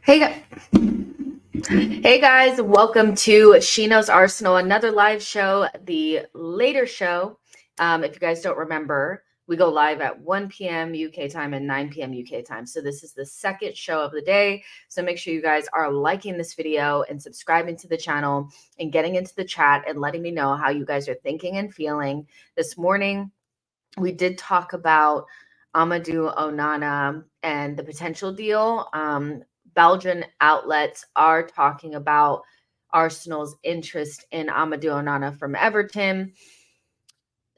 Hey, hey guys, welcome to She Knows Arsenal, another live show, the later show. If you guys don't remember, we go live at 1 p.m. UK time and 9 p.m. UK time. So this is the second show of the day. So make sure you guys are liking this video and subscribing to the channel and getting into the chat and letting me know how you guys are thinking and feeling. This morning, we did talk about Amadou Onana and the potential deal. Belgian outlets are talking about Arsenal's interest in Amadou Onana from Everton.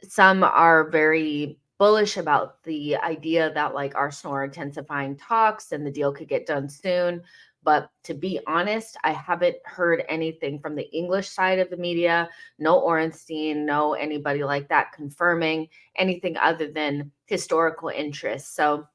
Some are very bullish about the idea that like Arsenal are intensifying talks and the deal could get done soon. But to be honest, I haven't heard anything from the English side of the media, no Orenstein, no anybody like that confirming anything other than historical interest. So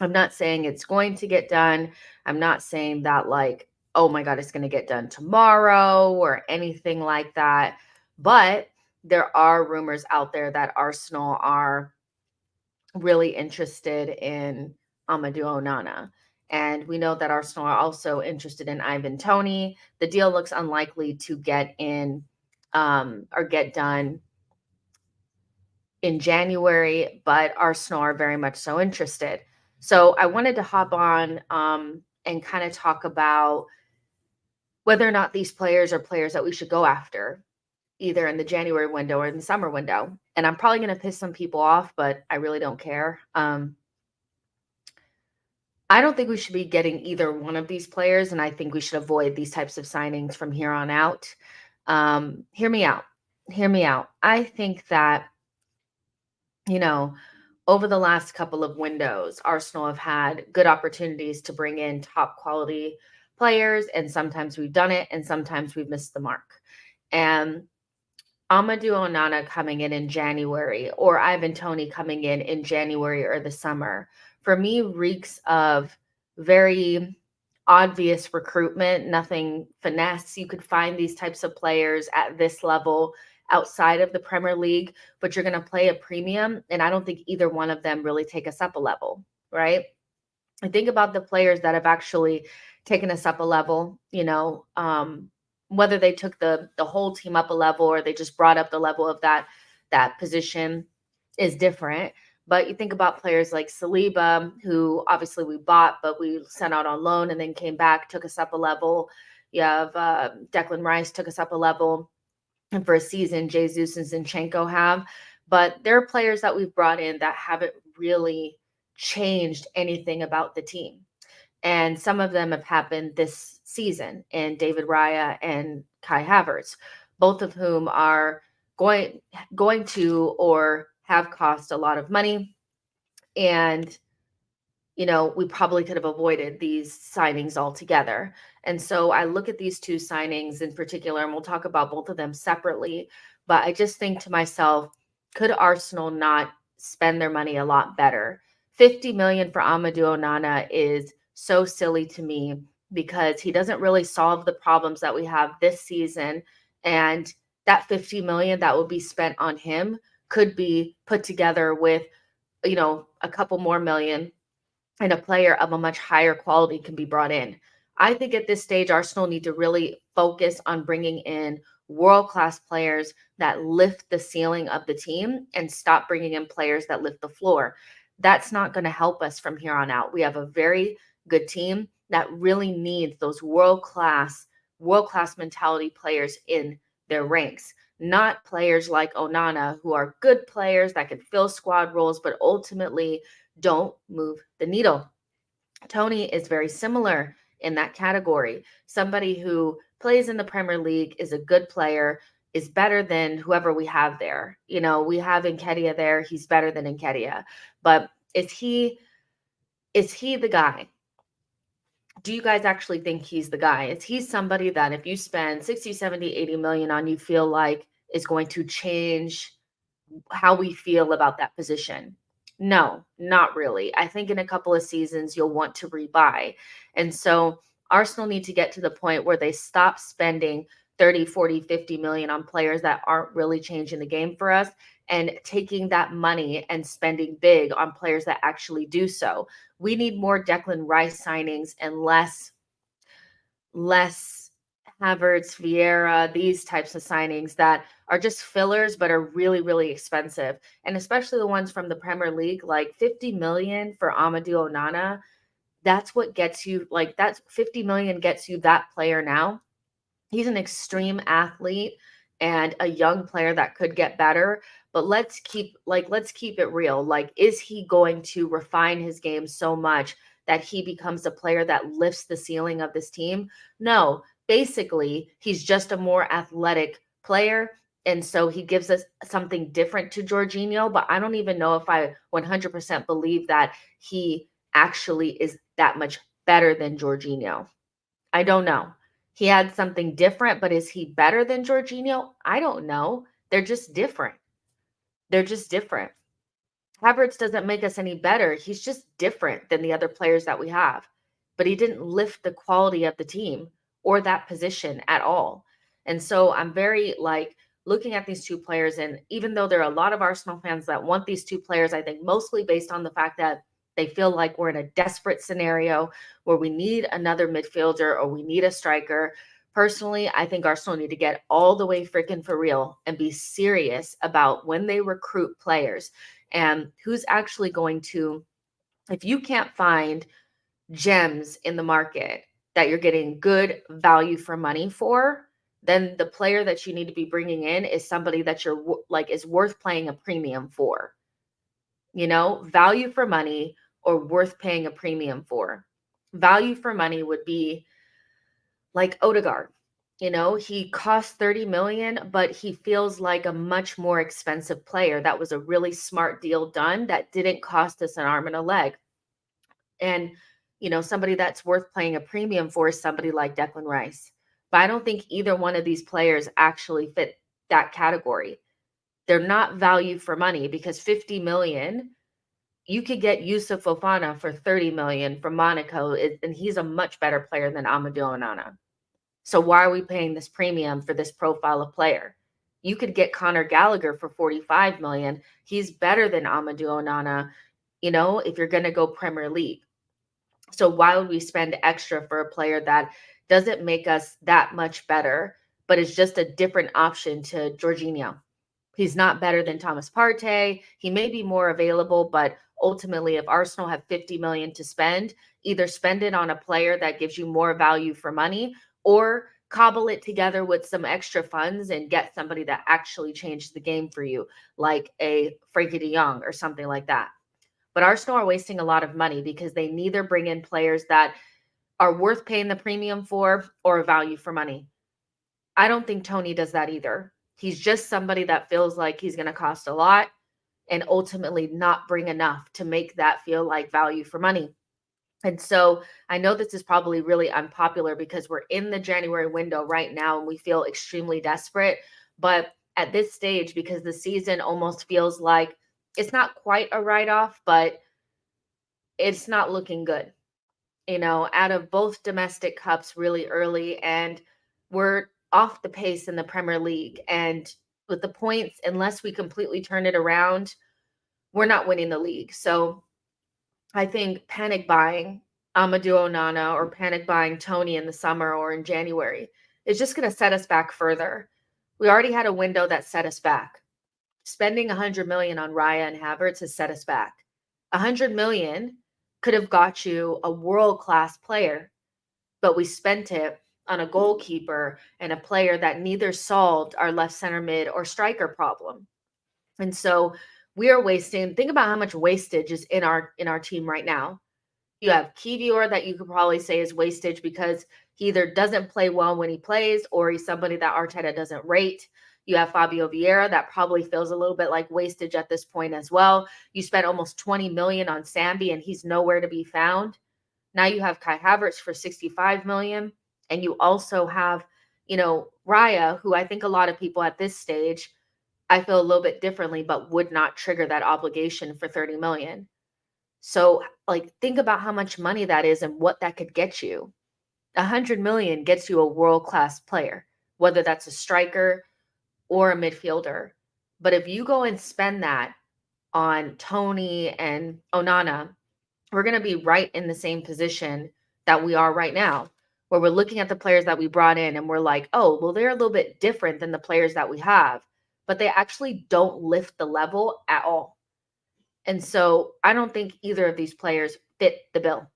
I'm not saying it's going to get done. I'm not saying that like, oh my God, it's going to get done tomorrow or anything like that. But there are rumors out there that Arsenal are really interested in Amadou Onana. And we know that Arsenal are also interested in Ivan Toney. The deal looks unlikely to get in or get done in January, but Arsenal are very much so interested. So I wanted to hop on and kind of talk about whether or not these players are players that we should go after, either in the January window or in the summer window. And I'm probably going to piss some people off, but I really don't care. I don't think we should be getting either one of these players, and I think we should avoid these types of signings from here on out. Hear me out. Hear me out. I think that, you know, over the last couple of windows, Arsenal have had good opportunities to bring in top quality players, and sometimes we've done it, and sometimes we've missed the mark. And Amadou Onana coming in January, or Ivan Toney coming in January or the summer, for me reeks of very obvious recruitment, nothing finesse. You could find these types of players at this level outside of the Premier League, but you're going to play a premium. And I don't think either one of them really take us up a level, right? I think about the players that have actually taken us up a level, whether they took the whole team up a level or they just brought up the level of that position is different. But you think about players like Saliba, who obviously we bought, but we sent out on loan and then came back, took us up a level. You have Declan Rice took us up a level. And for a season, Jesus and Zinchenko have. But there are players that we've brought in that haven't really changed anything about the team. And some of them have happened this season, and David Raya and Kai Havertz, both of whom are going to or have cost a lot of money. And we probably could have avoided these signings altogether. And so I look at these two signings in particular, and we'll talk about both of them separately. But I just think to myself, could Arsenal not spend their money a lot better? 50 million for Amadou Onana is so silly to me because he doesn't really solve the problems that we have this season. And that 50 million that would be spent on him could be put together with, a couple more million, and a player of a much higher quality can be brought in. I think at this stage, Arsenal need to really focus on bringing in world-class players that lift the ceiling of the team and stop bringing in players that lift the floor. That's not going to help us from here on out. We have a very good team that really needs those world-class mentality players in their ranks, not players like Onana, who are good players that can fill squad roles, but ultimately don't move the needle. Toney is very similar in that category. Somebody who plays in the Premier League, is a good player, is better than whoever we have there. We have Nketiah there. He's better than Nketiah. But is he the guy? Do you guys actually think he's the guy? Is he somebody that if you spend 60, 70, 80 million on, you feel like is going to change how we feel about that position? No, not really. I think in a couple of seasons, you'll want to rebuy. And so Arsenal need to get to the point where they stop spending 30, 40, 50 million on players that aren't really changing the game for us and taking that money and spending big on players that actually do so. We need more Declan Rice signings and less less Havertz, Vieira, these types of signings that are just fillers but are really, really expensive. And especially the ones from the Premier League, like 50 million for Amadou Onana. That's what gets you, like, that's 50 million gets you that player now. He's an extreme athlete and a young player that could get better, but let's keep it real. Like, is he going to refine his game so much that he becomes a player that lifts the ceiling of this team? No. Basically, he's just a more athletic player, and so he gives us something different to Jorginho, but I don't even know if I 100% believe that he actually is that much better than Jorginho. I don't know. He had something different, but is he better than Jorginho? I don't know. They're just different. They're just different. Havertz doesn't make us any better. He's just different than the other players that we have. But he didn't lift the quality of the team or that position at all. And so I'm very like looking at these two players. And even though there are a lot of Arsenal fans that want these two players, I think mostly based on the fact that they feel like we're in a desperate scenario where we need another midfielder or we need a striker. Personally, I think Arsenal need to get all the way freaking for real and be serious about when they recruit players and who's actually going to, if you can't find gems in the market that you're getting good value for money for, then the player that you need to be bringing in is somebody that you're like is worth paying a premium for. Value for money or worth paying a premium for. Value for money would be like Odegaard. He cost 30 million, but he feels like a much more expensive player. That was a really smart deal done that didn't cost us an arm and a leg. And, somebody that's worth paying a premium for is somebody like Declan Rice. But I don't think either one of these players actually fit that category. They're not value for money because 50 million, you could get Yusuf Fofana for 30 million from Monaco, and he's a much better player than Amadou Onana. So why are we paying this premium for this profile of player? You could get Conor Gallagher for 45 million. He's better than Amadou Onana, if you're going to go Premier League. So why would we spend extra for a player that doesn't make us that much better, but is just a different option to Jorginho? He's not better than Thomas Partey. He may be more available, but ultimately, if Arsenal have 50 million to spend, either spend it on a player that gives you more value for money or cobble it together with some extra funds and get somebody that actually changed the game for you, like a Frankie de Jong or something like that. But Arsenal are wasting a lot of money because they neither bring in players that are worth paying the premium for or value for money. I don't think Toney does that either. He's just somebody that feels like he's going to cost a lot and ultimately not bring enough to make that feel like value for money. And so I know this is probably really unpopular because we're in the January window right now and we feel extremely desperate. But at this stage, because the season almost feels like it's not quite a write off, but it's not looking good, out of both domestic cups really early. And we're off the pace in the Premier League. And with the points, unless we completely turn it around, we're not winning the league. So I think panic buying Amadou Onana or panic buying Toney in the summer or in January is just going to set us back further. We already had a window that set us back. Spending 100 million on Raya and Havertz has set us back. 100 million could have got you a world-class player, but we spent it on a goalkeeper and a player that neither solved our left center mid or striker problem. And so we are wasting, think about how much wastage is in our team right now. You have Kivior that you could probably say is wastage because he either doesn't play well when he plays or he's somebody that Arteta doesn't rate. You have Fabio Vieira that probably feels a little bit like wastage at this point as well. You spent almost 20 million on Sambi and he's nowhere to be found. Now you have Kai Havertz for 65 million. And you also have, Raya, who I think a lot of people at this stage, I feel a little bit differently, but would not trigger that obligation for 30 million. So, like, think about how much money that is and what that could get you. 100 million gets you a world-class player, whether that's a striker or a midfielder. But if you go and spend that on Toney and Onana, we're going to be right in the same position that we are right now, where we're looking at the players that we brought in and we're like, oh, well, they're a little bit different than the players that we have, but they actually don't lift the level at all. And so I don't think either of these players fit the bill.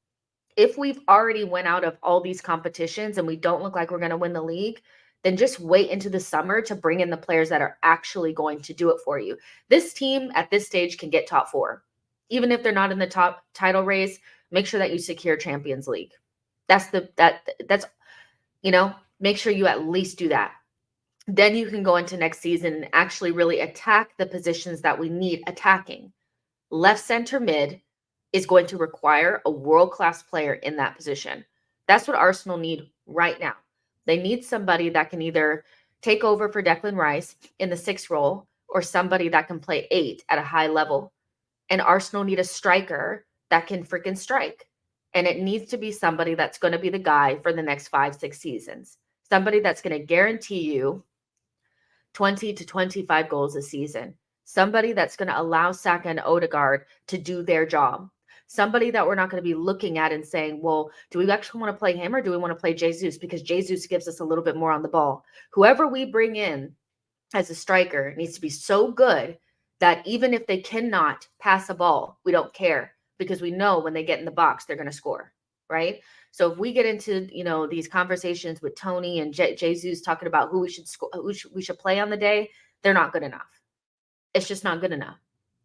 If we've already went out of all these competitions and we don't look like we're going to win the league, then just wait into the summer to bring in the players that are actually going to do it for you. This team at this stage can get top 4. Even if they're not in the top title race, make sure that you secure Champions League. That's make sure you at least do that. Then you can go into next season and actually really attack the positions that we need attacking. Left center mid is going to require a world-class player in that position. That's what Arsenal need right now. They need somebody that can either take over for Declan Rice in the 6 role or somebody that can play 8 at a high level. And Arsenal need a striker that can freaking strike. And it needs to be somebody that's going to be the guy for the next 5-6 seasons. Somebody that's going to guarantee you 20 to 25 goals a season. Somebody that's going to allow Saka and Odegaard to do their job. Somebody that we're not going to be looking at and saying, well, do we actually want to play him or do we want to play Jesus? Because Jesus gives us a little bit more on the ball. Whoever we bring in as a striker needs to be so good that even if they cannot pass a ball, we don't care because we know when they get in the box, they're going to score, right? So if we get into, these conversations with Toney and Jesus talking about who we should play on the day, they're not good enough. It's just not good enough,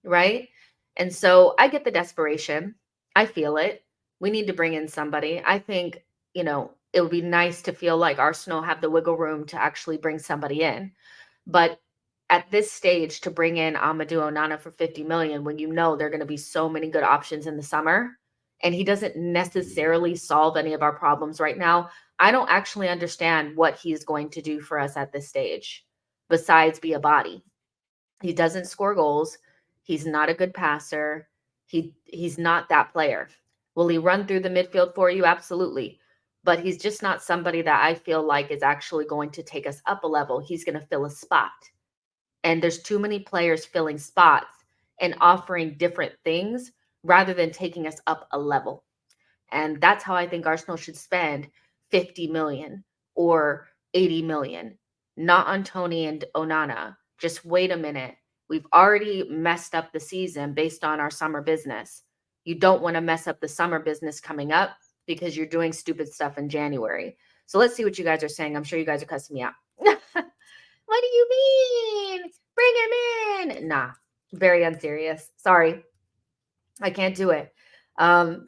right? And so I get the desperation. I feel it. We need to bring in somebody. I think, it would be nice to feel like Arsenal have the wiggle room to actually bring somebody in. But at this stage, to bring in Amadou Onana for 50 million, when there are going to be so many good options in the summer, and he doesn't necessarily solve any of our problems right now, I don't actually understand what he's going to do for us at this stage, besides be a body. He doesn't score goals. He's not a good passer. He's not that player. Will he run through the midfield for you? Absolutely. But he's just not somebody that I feel like is actually going to take us up a level. He's going to fill a spot. And there's too many players filling spots and offering different things rather than taking us up a level. And that's how I think Arsenal should spend 50 million or 80 million, not on Toney and Onana. Just wait a minute. We've already messed up the season based on our summer business. You don't want to mess up the summer business coming up because you're doing stupid stuff in January. So let's see what you guys are saying. I'm sure you guys are cussing me out. What do you mean? Bring him in. Nah, very unserious. Sorry. I can't do it.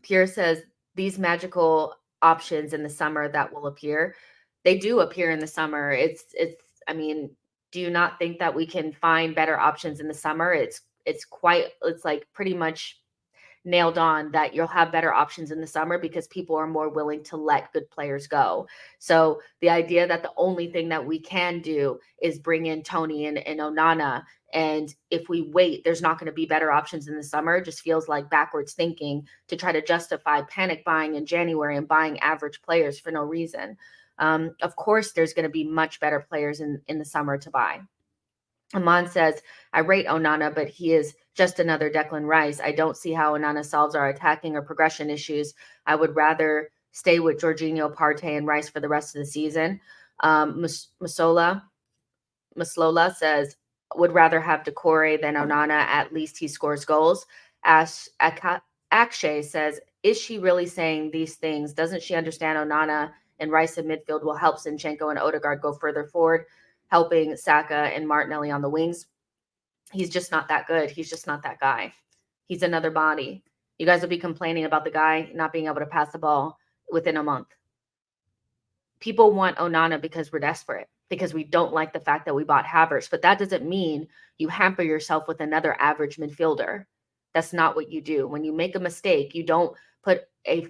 Pierre says these magical options in the summer that will appear, they do appear in the summer. I mean, do you not think that we can find better options in the summer? It's like pretty much nailed on that you'll have better options in the summer because people are more willing to let good players go. So the idea that the only thing that we can do is bring in Toney and Onana, and if we wait, there's not going to be better options in the summer, just feels like backwards thinking to try to justify panic buying in January and buying average players for no reason. Of course, there's going to be much better players in the summer to buy. Aman says, I rate Onana, but he is just another Declan Rice. I don't see how Onana solves our attacking or progression issues. I would rather stay with Jorginho, Partey, and Rice for the rest of the season. Maslola says, would rather have Decore than Onana. At least he scores goals. Akshay says, is she really saying these things? Doesn't she understand Onana and Rice in midfield will help Zinchenko and Odegaard go further forward, helping Saka and Martinelli on the wings? He's just not that good. He's just not that guy. He's another body. You guys will be complaining about the guy not being able to pass the ball within a month. People want Onana because we're desperate, because we don't like the fact that we bought Havertz. But that doesn't mean you hamper yourself with another average midfielder. That's not what you do. When you make a mistake, you don't put a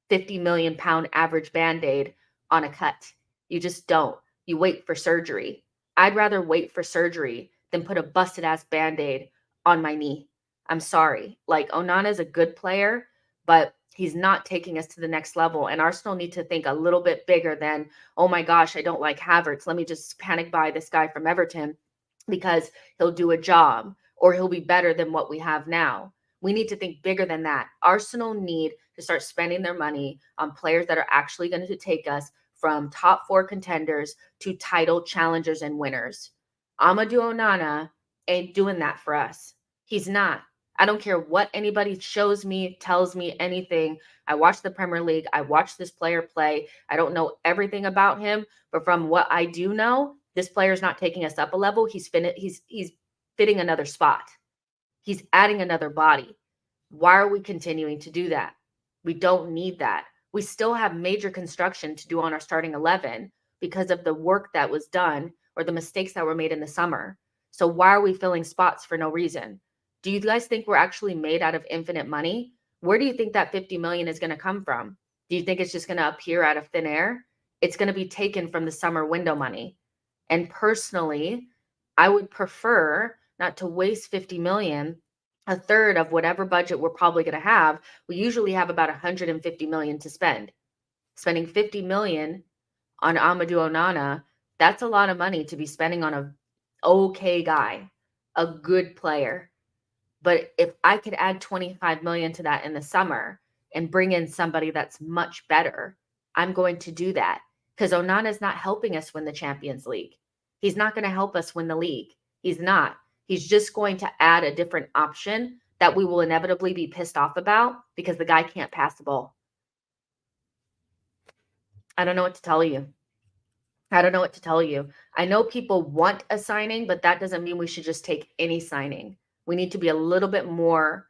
50 million pound average Band-Aid on a cut. You just don't. You wait for surgery. I'd rather wait for surgery than put a busted ass Band-Aid on my knee. I'm sorry. Like, Onana is a good player, but he's not taking us to the next level. And Arsenal need to think a little bit bigger than, oh my gosh, I don't like Havertz. Let me just panic buy this guy from Everton because he'll do a job or he'll be better than what we have now. We need to think bigger than that. Arsenal need to start spending their money on players that are actually going to take us from top 4 contenders to title challengers and winners. Amadou Onana ain't doing that for us. He's not. I don't care what anybody shows me, tells me, anything. I watch the Premier League. I watch this player play. I don't know everything about him, but from what I do know, this player's not taking us up a level. He's fitting another spot. He's adding another body. Why are we continuing to do that? We don't need that. We still have major construction to do on our starting 11 because of the work that was done or the mistakes that were made in the summer. So why are we filling spots for no reason? Do you guys think we're actually made out of infinite money? Where do you think that 50 million is going to come from? Do you think it's just going to appear out of thin air? It's going to be taken from the summer window money. And personally, I would prefer not to waste 50 million, a third of whatever budget we're probably going to have. We usually have about 150 million to spend. Spending 50 million on Amadou Onana, that's a lot of money to be spending on a okay guy, a good player. But if I could add 25 million to that in the summer and bring in somebody that's much better, I'm going to do that because Onana is not helping us win the Champions League. He's not going to help us win the league. He's not. He's just going to add a different option that we will inevitably be pissed off about because the guy can't pass the ball. I don't know what to tell you. I don't know what to tell you. I know people want a signing, but that doesn't mean we should just take any signing. We need to be a little bit more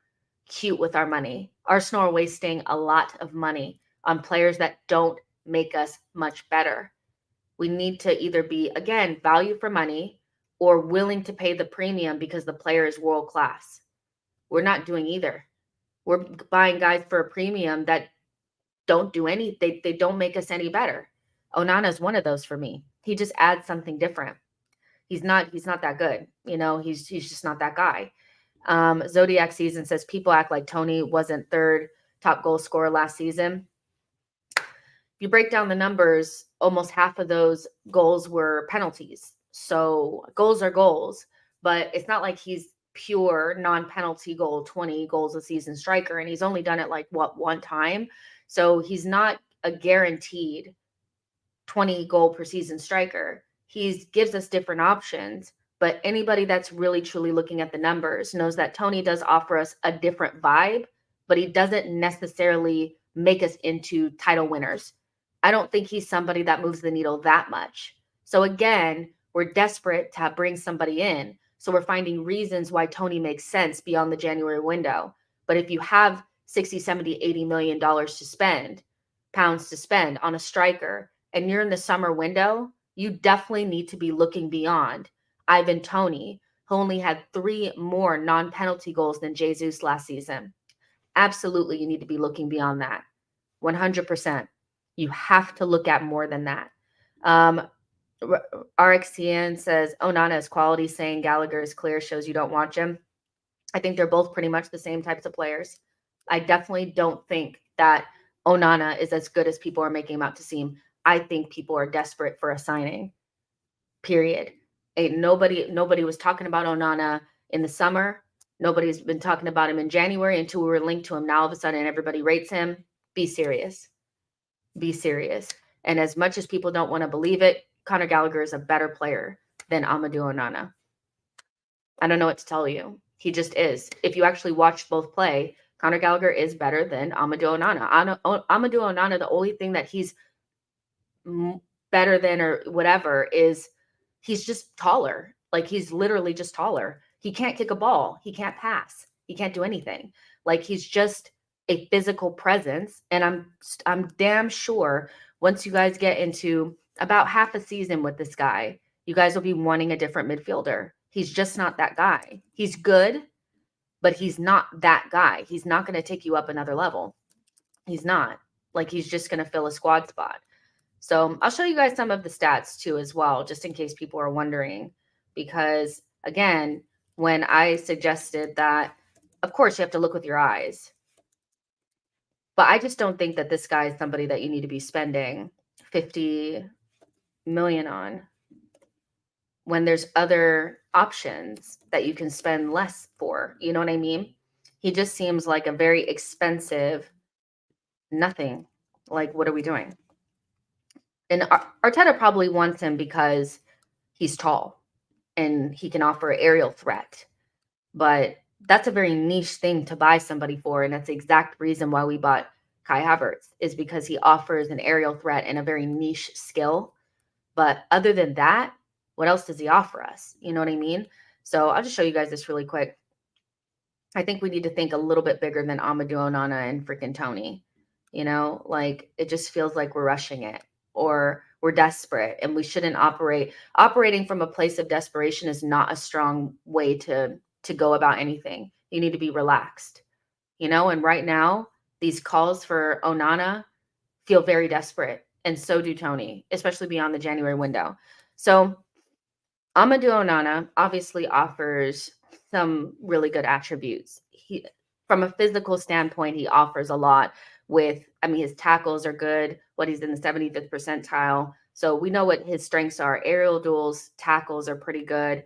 cute with our money. Arsenal are wasting a lot of money on players that don't make us much better. We need to either be, again, value for money or willing to pay the premium because the player is world class. We're not doing either. We're buying guys for a premium that don't do any, they don't make us any better. Onana is one of those for me. He just adds something different. He's not that good. You know, he's just not that guy. Zodiac Season says people act like Toney wasn't third top goal scorer last season. If you break down the numbers, almost half of those goals were penalties. So goals are goals, but it's not like he's pure non-penalty goal, 20 goals a season striker. And he's only done it like one time. So he's not a guaranteed 20 goal per season striker. He gives us different options, but anybody that's really truly looking at the numbers knows that Toney does offer us a different vibe, but he doesn't necessarily make us into title winners. I don't think he's somebody that moves the needle that much. So again, we're desperate to bring somebody in. So we're finding reasons why Toney makes sense beyond the January window. But if you have 60, 70, 80 million dollars to spend, pounds to spend on a striker, and you're in the summer window, you definitely need to be looking beyond Ivan Toney, who only had 3 more non-penalty goals than Jesus last season. Absolutely, you need to be looking beyond that. 100%. You have to look at more than that. RXTN says, Onana is quality, saying Gallagher is clear, shows you don't watch him. I think they're both pretty much the same types of players. I definitely don't think that Onana is as good as people are making him out to seem. I think people are desperate for a signing, period. Nobody was talking about Onana in the summer. Nobody's been talking about him in January until we were linked to him. Now all of a sudden everybody rates him. Be serious. Be serious. And as much as people don't want to believe it, Conor Gallagher is a better player than Amadou Onana. I don't know what to tell you. He just is. If you actually watch both play, Conor Gallagher is better than Amadou Onana. Amadou Onana, the only thing that he's better than or whatever is he's just taller. Like he's literally just taller. He can't kick a ball. He can't pass. He can't do anything. Like he's just a physical presence. And I'm damn sure once you guys get into about half a season with this guy, you guys will be wanting a different midfielder. He's just not that guy. He's good, but he's not that guy. He's not going to take you up another level. He's not. Like he's just going to fill a squad spot. So I'll show you guys some of the stats too as well, just in case people are wondering. Because again, when I suggested that, of course you have to look with your eyes. But I just don't think that this guy is somebody that you need to be spending 50 million on when there's other options that you can spend less for. You know what I mean? He just seems like a very expensive nothing. Like, what are we doing? And Arteta probably wants him because he's tall and he can offer aerial threat. But that's a very niche thing to buy somebody for. And that's the exact reason why we bought Kai Havertz, is because he offers an aerial threat and a very niche skill. But other than that, what else does he offer us? You know what I mean? So I'll just show you guys this really quick. I think we need to think a little bit bigger than Amadou Onana and freaking Toney. You know, like it just feels like we're rushing it or we're desperate, and we shouldn't operate. Operating from a place of desperation is not a strong way to go about anything. You need to be relaxed, you know, and right now these calls for Onana feel very desperate, and so do Toney, especially beyond the January window. So Amadou Onana obviously offers some really good attributes. He, from a physical standpoint, he offers a lot with, I mean, his tackles are good, what he's in the 75th percentile. So we know what his strengths are. Aerial duels, tackles are pretty good.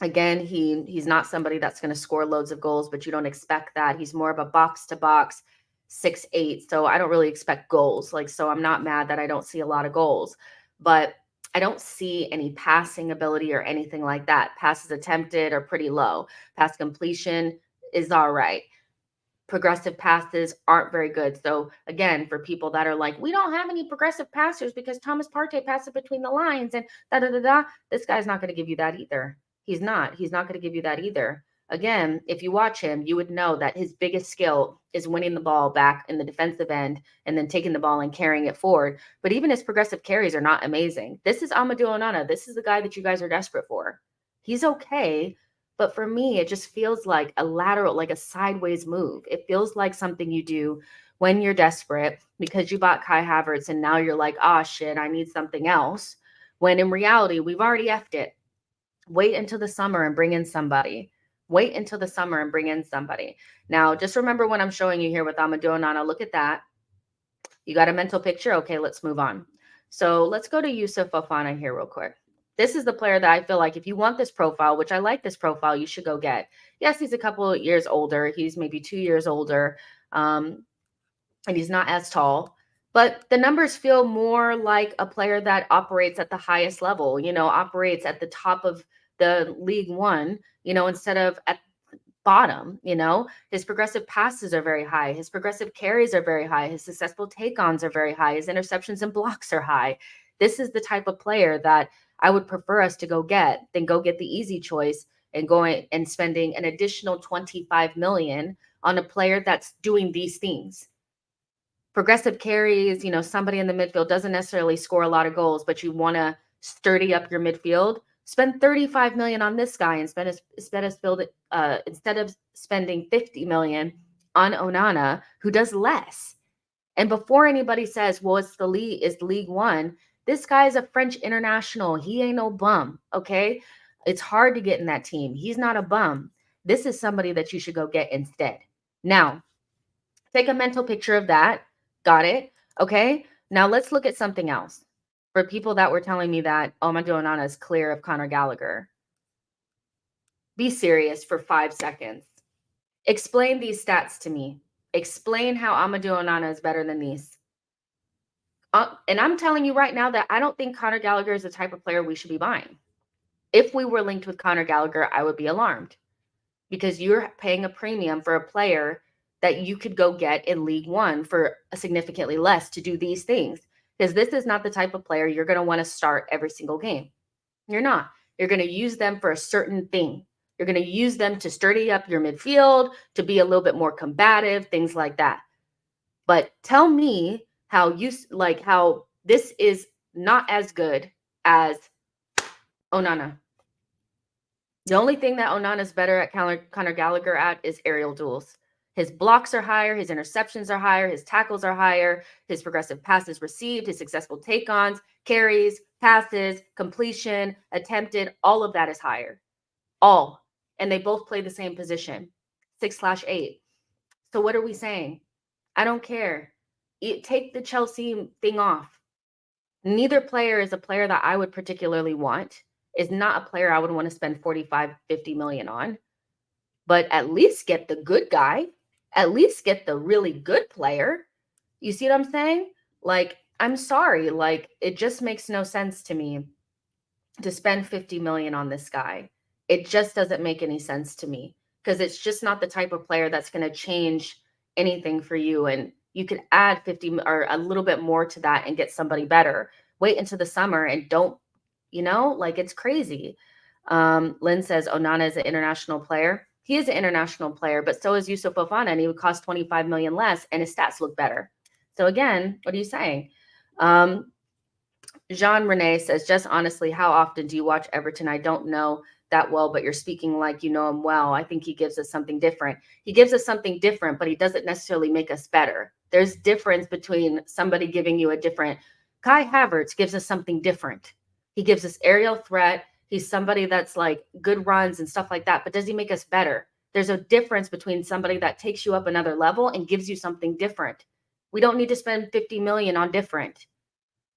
Again, he's not somebody that's going to score loads of goals, but you don't expect that. He's more of a box to box 6'8". So I don't really expect goals. Like, so I'm not mad that I don't see a lot of goals, but I don't see any passing ability or anything like that. Passes attempted are pretty low. Pass completion is all right. Progressive passes aren't very good. So again, for people that are like, we don't have any progressive passers because Thomas Partey passes between the lines and da da da da, this guy's not going to give you that either. He's not. He's not going to give you that either. Again, if you watch him, you would know that his biggest skill is winning the ball back in the defensive end and then taking the ball and carrying it forward. But even his progressive carries are not amazing. This is Amadou Onana. This is the guy that you guys are desperate for. He's okay, but for me, it just feels like a lateral, like a sideways move. It feels like something you do when you're desperate because you bought Kai Havertz and now you're like, oh shit, I need something else. When in reality, we've already effed it. Wait until the summer and bring in somebody. Wait until the summer and bring in somebody. Now, just remember what I'm showing you here with Amadou Onana. Look at that. You got a mental picture? Okay, let's move on. So let's go to Yusuf Fofana here real quick. This is the player that I feel like if you want this profile, which I like this profile, you should go get. Yes, he's a couple of years older. He's maybe 2 years older, and he's not as tall. But the numbers feel more like a player that operates at the highest level, you know, operates at the top of the League One, you know, instead of at bottom. You know, his progressive passes are very high, his progressive carries are very high, his successful take-ons are very high, his interceptions and blocks are high. This is the type of player that I would prefer us to go get than go get the easy choice and going and spending an additional 25 million on a player that's doing these things. Progressive carries, you know, somebody in the midfield doesn't necessarily score a lot of goals, but you want to sturdy up your midfield. Spend 35 million on this guy instead of spending 50 million on Onana, who does less. And before anybody says, well, it's the league, is League One, this guy is a French international. He ain't no bum. Okay. It's hard to get in that team. He's not a bum. This is somebody that you should go get instead. Now, take a mental picture of that. Got it. Okay. Now let's look at something else. For people that were telling me that Amadou Onana is clear of Conor Gallagher, be serious for 5 seconds. Explain these stats to me. Explain how Amadou Onana is better than these. And I'm telling you right now that I don't think Conor Gallagher is the type of player we should be buying. If we were linked with Conor Gallagher, I would be alarmed because you're paying a premium for a player that you could go get in League One for significantly less to do these things. Because this is not the type of player you're going to want to start every single game. You're not. You're going to use them for a certain thing. You're going to use them to sturdy up your midfield, to be a little bit more combative, things like that. But tell me how this is not as good as Onana. The only thing that Onana is better at Conor Gallagher at is aerial duels. His blocks are higher, his interceptions are higher, his tackles are higher, his progressive passes received, his successful take-ons, carries, passes, completion, attempted, all of that is higher. All. And they both play the same position, 6/8. So what are we saying? I don't care. Take the Chelsea thing off. Neither player is a player that I would particularly want. Is not a player I would want to spend 45, 50 million on. but at least get the good guy, at least get the really good player. You see what I'm saying? Like, I'm sorry, like it just makes no sense to me to spend 50 million on this guy. It just doesn't make any sense to me because it's just not the type of player that's going to change anything for you. And you could add 50 or a little bit more to that and get somebody better. Wait until the summer and don't, like it's crazy. Lynn says Onana is an international player. He is an international player, but so is Yusuf Fofana, and he would cost 25 million less, and his stats look better. So again, what are you saying? Jean Rene says, just honestly, how often do you watch Everton? I don't know that well, but you're speaking like you know him well. I think he gives us something different. He gives us something different, but he doesn't necessarily make us better. There's difference between somebody giving you a different. Kai Havertz gives us something different. He gives us aerial threat. He's somebody that's like good runs and stuff like that, but does he make us better? There's a difference between somebody that takes you up another level and gives you something different. We don't need to spend 50 million on different.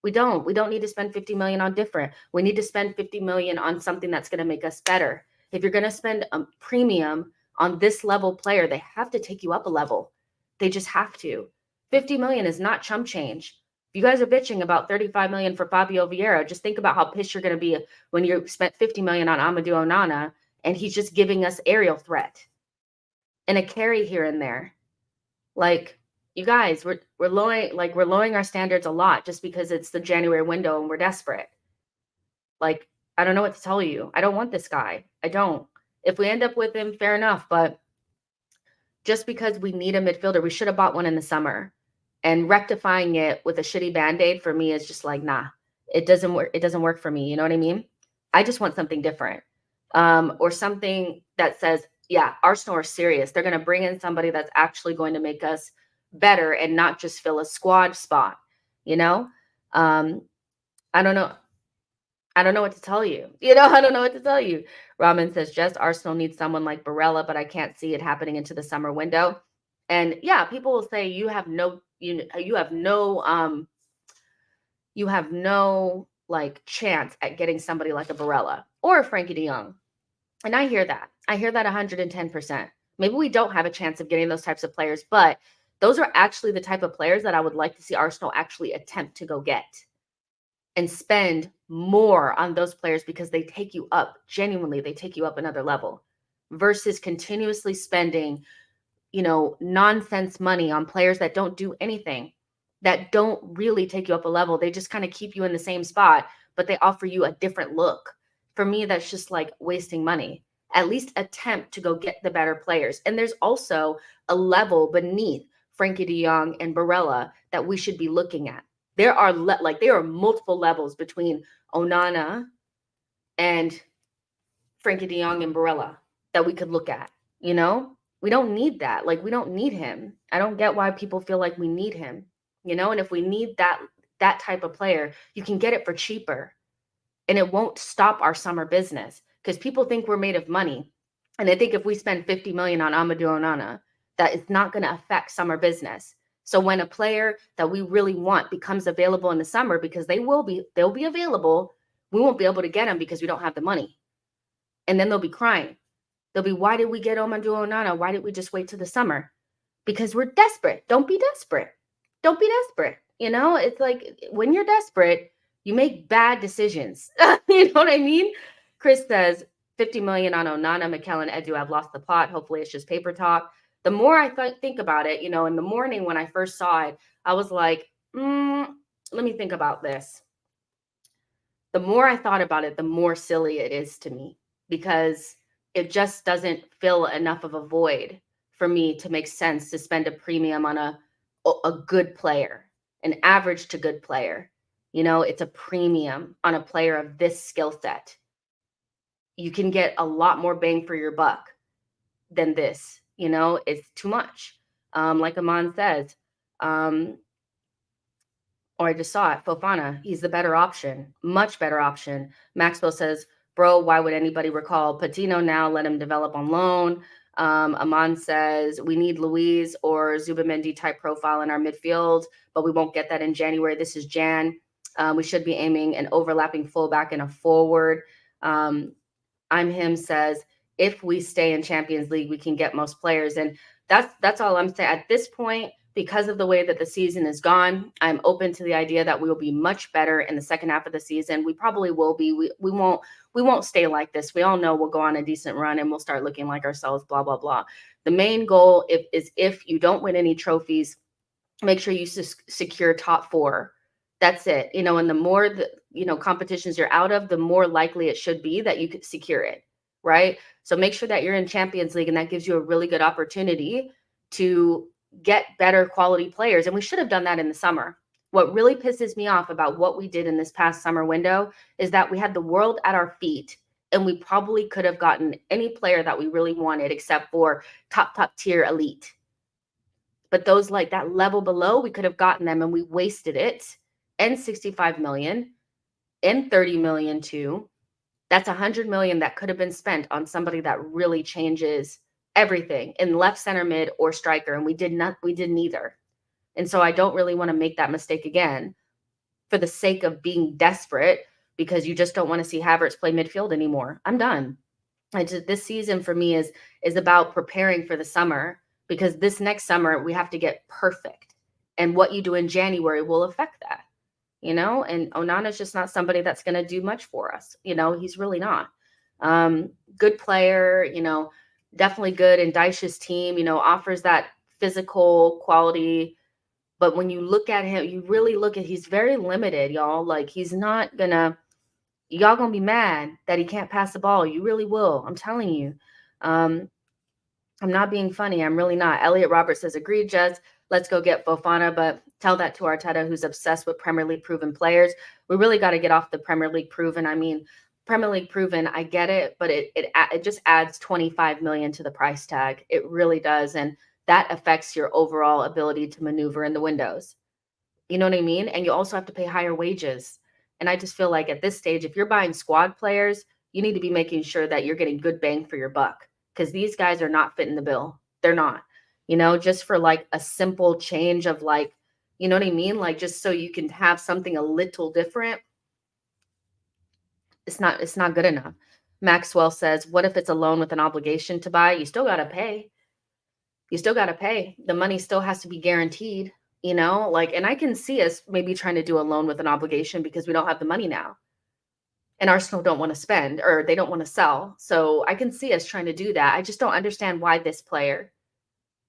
We don't need to spend 50 million on different. We need to spend 50 million on something that's going to make us better. If you're going to spend a premium on this level player, they have to take you up a level. They just have to. 50 million is not chump change. If you guys are bitching about 35 million for Fabio Vieira, just think about how pissed you're going to be when you spent 50 million on Amadou Onana and he's just giving us aerial threat and a carry here and there. Like, you guys, we're lowering our standards a lot just because it's the January window and we're desperate. Like, I don't know what to tell you. I don't want this guy. I don't. If we end up with him, fair enough. But just because we need a midfielder, we should have bought one in the summer. And rectifying it with a shitty Band-Aid for me is just like, nah, it doesn't work. It doesn't work for me. You know what I mean? I just want something different. Or something that says, yeah, Arsenal are serious. They're going to bring in somebody that's actually going to make us better and not just fill a squad spot, I don't know. I don't know what to tell you. I don't know what to tell you. Raman says, just Arsenal needs someone like Barella, but I can't see it happening into the summer window. And yeah, people will say you have no like chance at getting somebody like a Barella or a Frankie de Jong. And I hear that. I hear that 110%. Maybe we don't have a chance of getting those types of players, but those are actually the type of players that I would like to see Arsenal actually attempt to go get and spend more on those players because they take you up. Genuinely, they take you up another level versus continuously spending, nonsense money on players that don't do anything, that don't really take you up a level. They just kind of keep you in the same spot, but they offer you a different look. For me, that's just like wasting money. At least attempt to go get the better players. And there's also a level beneath Frankie de Jong and Barella that we should be looking at. There are there are multiple levels between Onana and Frankie de Jong and Barella that we could look at. We don't need that. Like, we don't need him. I don't get why people feel like we need him. And if we need that type of player, you can get it for cheaper. And it won't stop our summer business because people think we're made of money. And they think if we spend 50 million on Amadou Onana, that it's not going to affect summer business. So when a player that we really want becomes available in the summer, because they'll be available, we won't be able to get them because we don't have the money. And then they'll be crying. They'll be, why did we get Amadou Onana? Why did we just wait till the summer? Because we're desperate. Don't be desperate. Don't be desperate. It's like when you're desperate, you make bad decisions. You know what I mean? Chris says 50 million on Onana, Mikel and Edu have lost the plot. Hopefully it's just paper talk. The more I think about it, in the morning when I first saw it, I was like, let me think about this. The more I thought about it, the more silly it is to me because it just doesn't fill enough of a void for me to make sense to spend a premium on a good player, an average to good player. It's a premium on a player of this skill set. You can get a lot more bang for your buck than this. It's too much. Like Aman says, or I just saw it, Fofana, he's the better option, much better option. Maxwell says, bro, why would anybody recall Patino now? Let him develop on loan. Aman says, we need Luiz or Zubamendi type profile in our midfield, but we won't get that in January. This is Jan. We should be aiming an overlapping fullback and a forward. I'm him says, if we stay in Champions League, we can get most players. And that's all I'm saying. At this point, because of the way that the season is gone, I'm open to the idea that we will be much better in the second half of the season. We probably will be. We won't stay like this. We all know we'll go on a decent run and we'll start looking like ourselves, blah, blah, blah. The main goal is if you don't win any trophies, make sure you secure top four. That's it. And the more competitions you're out of, the more likely it should be that you could secure it, right? So make sure that you're in Champions League, and that gives you a really good opportunity to get better quality players. And we should have done that in the summer. What really pisses me off about what we did in this past summer window is that we had the world at our feet, and we probably could have gotten any player that we really wanted except for top tier elite. But those like that level below, we could have gotten them, and we wasted it. And 65 million and 30 million too. That's 100 million that could have been spent on somebody that really changes everything in left, center, mid, or striker. And we did neither. And so I don't really want to make that mistake again for the sake of being desperate, because you just don't want to see Havertz play midfield anymore. I'm done. This season for me is about preparing for the summer, because this next summer we have to get perfect. And what you do in January will affect that. And Onana's just not somebody that's going to do much for us. He's really not. Good player, definitely good in Dyche's team, offers that physical quality. But when you look at him, you really look at, he's very limited, y'all. Like, he's not gonna, y'all gonna be mad that he can't pass the ball. You really will. I'm telling you. I'm not being funny. I'm really not. Elliot Roberts says, agreed, Jess. Let's go get Fofana, but tell that to Arteta, who's obsessed with Premier League proven players. We really got to get off the Premier League proven. I mean, Premier League proven, I get it, but it just adds 25 million to the price tag. It really does. And that affects your overall ability to maneuver in the windows. You know what I mean? And you also have to pay higher wages. And I just feel like at this stage, if you're buying squad players, you need to be making sure that you're getting good bang for your buck, because these guys are not fitting the bill. They're not, just for like a simple change of like, you know what I mean? Like, just so you can have something a little different. It's not good enough. Maxwell says, what if it's a loan with an obligation to buy? You still got to pay. The money still has to be guaranteed, and I can see us maybe trying to do a loan with an obligation because we don't have the money now. And Arsenal don't want to spend, or they don't want to sell. So I can see us trying to do that. I just don't understand why this player.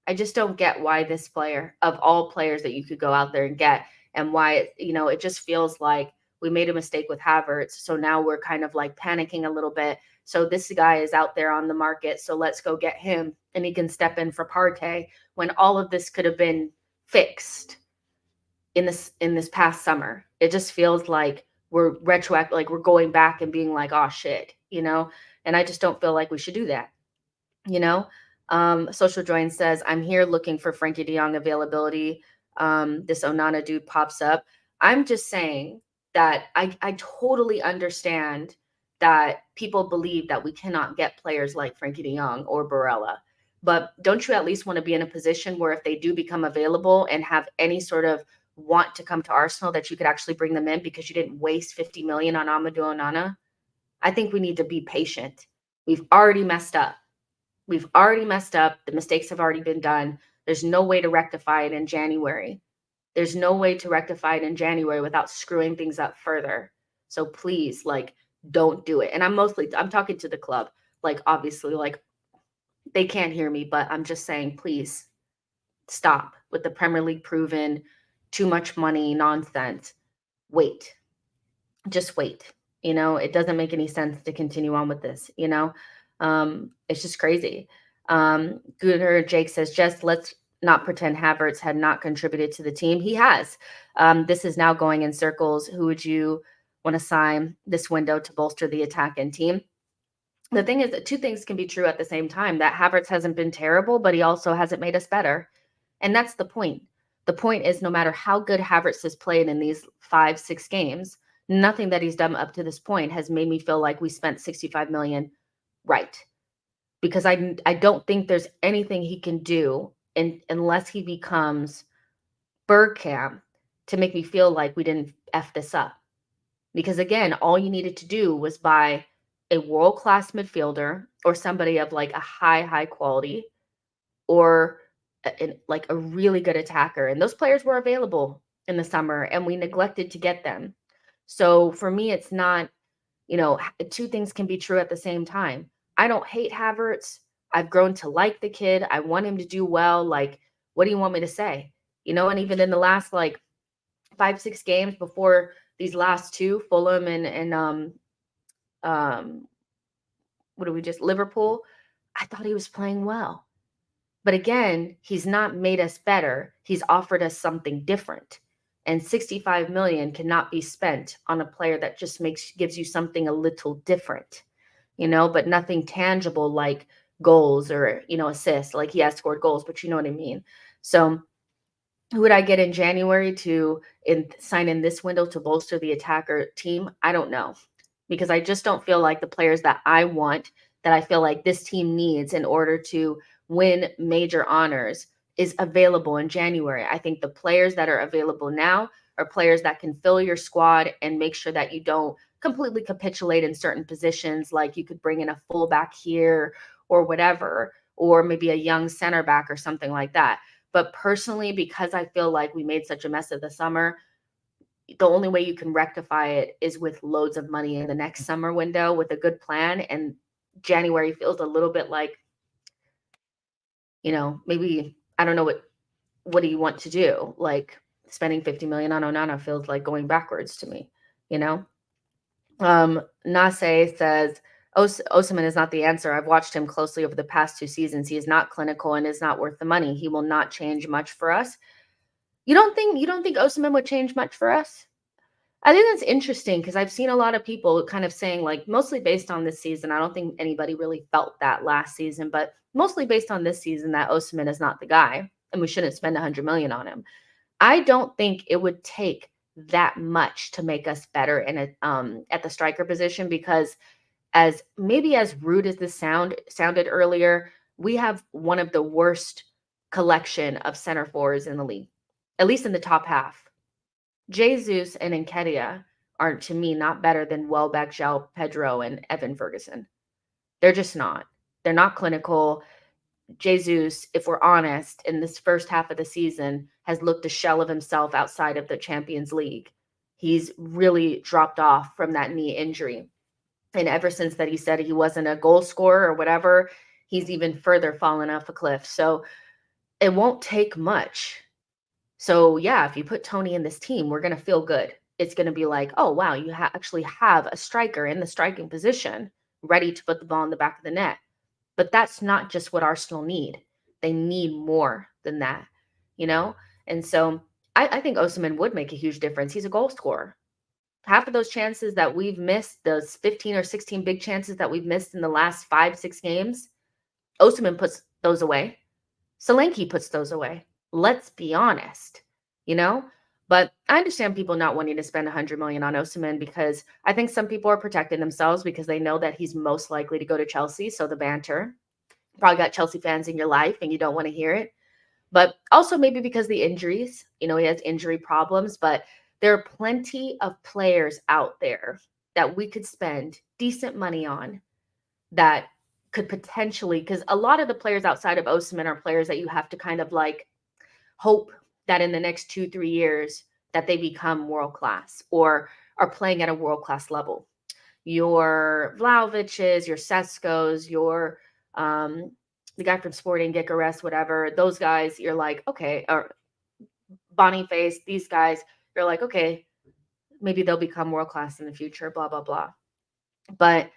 I just don't get why this player, of all players that you could go out there and get, and why, it just feels like we made a mistake with Havertz. So now we're kind of like panicking a little bit. So this guy is out there on the market, so let's go get him, and he can step in for Partey, when all of this could have been fixed in this past summer. It just feels like we're retroactive, like we're going back and being like, oh shit, and I just don't feel like we should do that. Social Join says, I'm here looking for Frankie de Jong availability. This Onana dude pops up. I'm just saying that I totally understand that people believe that we cannot get players like Frankie de Jong or Barella. But don't you at least want to be in a position where if they do become available and have any sort of want to come to Arsenal, that you could actually bring them in, because you didn't waste 50 million on Amadou Onana? I think we need to be patient. We've already messed up. The mistakes have already been done. There's no way to rectify it in January. Without screwing things up further. So please, don't do it. And I'm talking to the club. Obviously, they can't hear me, but I'm just saying, please stop with the Premier League proven, too much money nonsense. Just wait. It doesn't make any sense to continue on with this. It's just crazy. Gunnar Jake says, just let's not pretend Havertz had not contributed to the team. He has. This is now going in circles. Who would you want to sign this window to bolster the attack and team? The thing is that two things can be true at the same time, that Havertz hasn't been terrible, but he also hasn't made us better. And that's the point. The point is, no matter how good Havertz has played in these 5-6 games, nothing that he's done up to this point has made me feel like we spent 65 million right. Because I don't think there's anything he can do unless he becomes Bergkamp to make me feel like we didn't F this up. Because again, all you needed to do was buy a world-class midfielder or somebody of like a high quality or like a really good attacker. And those players were available in the summer and we neglected to get them. So for me, it's not, two things can be true at the same time. I don't hate Havertz. I've grown to like the kid. I want him to do well. Like, what do you want me to say? And even in the last like 5, 6 games before these last two, Fulham and what do we just Liverpool, I thought he was playing well. But again, he's not made us better. He's offered us something different. And 65 million cannot be spent on a player that just gives you something a little different, but nothing tangible like goals or, assists. Like he has scored goals, but you know what I mean? So who would I get in January to sign in this window to bolster the attacker team? I don't know, because I just don't feel like the players that I want, that I feel like this team needs in order to win major honors, is available in January. I think the players that are available now are players that can fill your squad and make sure that you don't completely capitulate in certain positions. Like you could bring in a fullback here or whatever, or maybe a young center back or something like that. But personally, because I feel like we made such a mess of the summer, the only way you can rectify it is with loads of money in the next summer window with a good plan. And January feels a little bit like, maybe, I don't know, what do you want to do? Like spending 50 million on Onana feels like going backwards to me, you know? Nase says, Osimhen is not the answer. I've watched him closely over the past 2 seasons. He is not clinical and is not worth the money. He will not change much for us. You don't think Osimhen would change much for us? I think that's interesting because I've seen a lot of people kind of saying, like, mostly based on this season. I don't think anybody really felt that last season, but mostly based on this season, that Osimhen is not the guy and we shouldn't spend 100 million on him. I don't think it would take that much to make us better at the striker position, because as rude as this sounded earlier, we have one of the worst collection of center forwards in the league, at least in the top half. Jesus and Nketiah are, to me, not better than Welbeck, João Pedro, and Evan Ferguson. They're just not. They're not clinical. Jesus, if we're honest, in this first half of the season, has looked a shell of himself outside of the Champions League. He's really dropped off from that knee injury. And ever since that he said he wasn't a goal scorer or whatever, he's even further fallen off a cliff. So it won't take much. So yeah, if you put Toney in this team, we're going to feel good. It's going to be like, oh, wow, you actually have a striker in the striking position ready to put the ball in the back of the net. But that's not just what Arsenal need. They need more than that, you know? And so I think Osimhen would make a huge difference. He's a goal scorer. Half of those chances that we've missed, those 15 or 16 big chances that we've missed in the last 5-6 games, Osimhen puts those away. Solanke puts those away. Let's be honest, you know? But I understand people not wanting to spend 100 million on Osimhen, because I think some people are protecting themselves because they know that he's most likely to go to Chelsea. So the banter, probably got Chelsea fans in your life and you don't want to hear it. But also maybe because the injuries, he has injury problems, but there are plenty of players out there that we could spend decent money on that could potentially, because a lot of the players outside of Osimhen are players that you have to kind of like hope that in the next 2-3 years that they become world class or are playing at a world class level. Your Vlahoviches, your Seskos, your the guy from Sporting, Gyökeres, whatever, those guys, you're like, okay, or Boniface, these guys, you're like, okay, maybe they'll become world class in the future, blah, blah, blah. But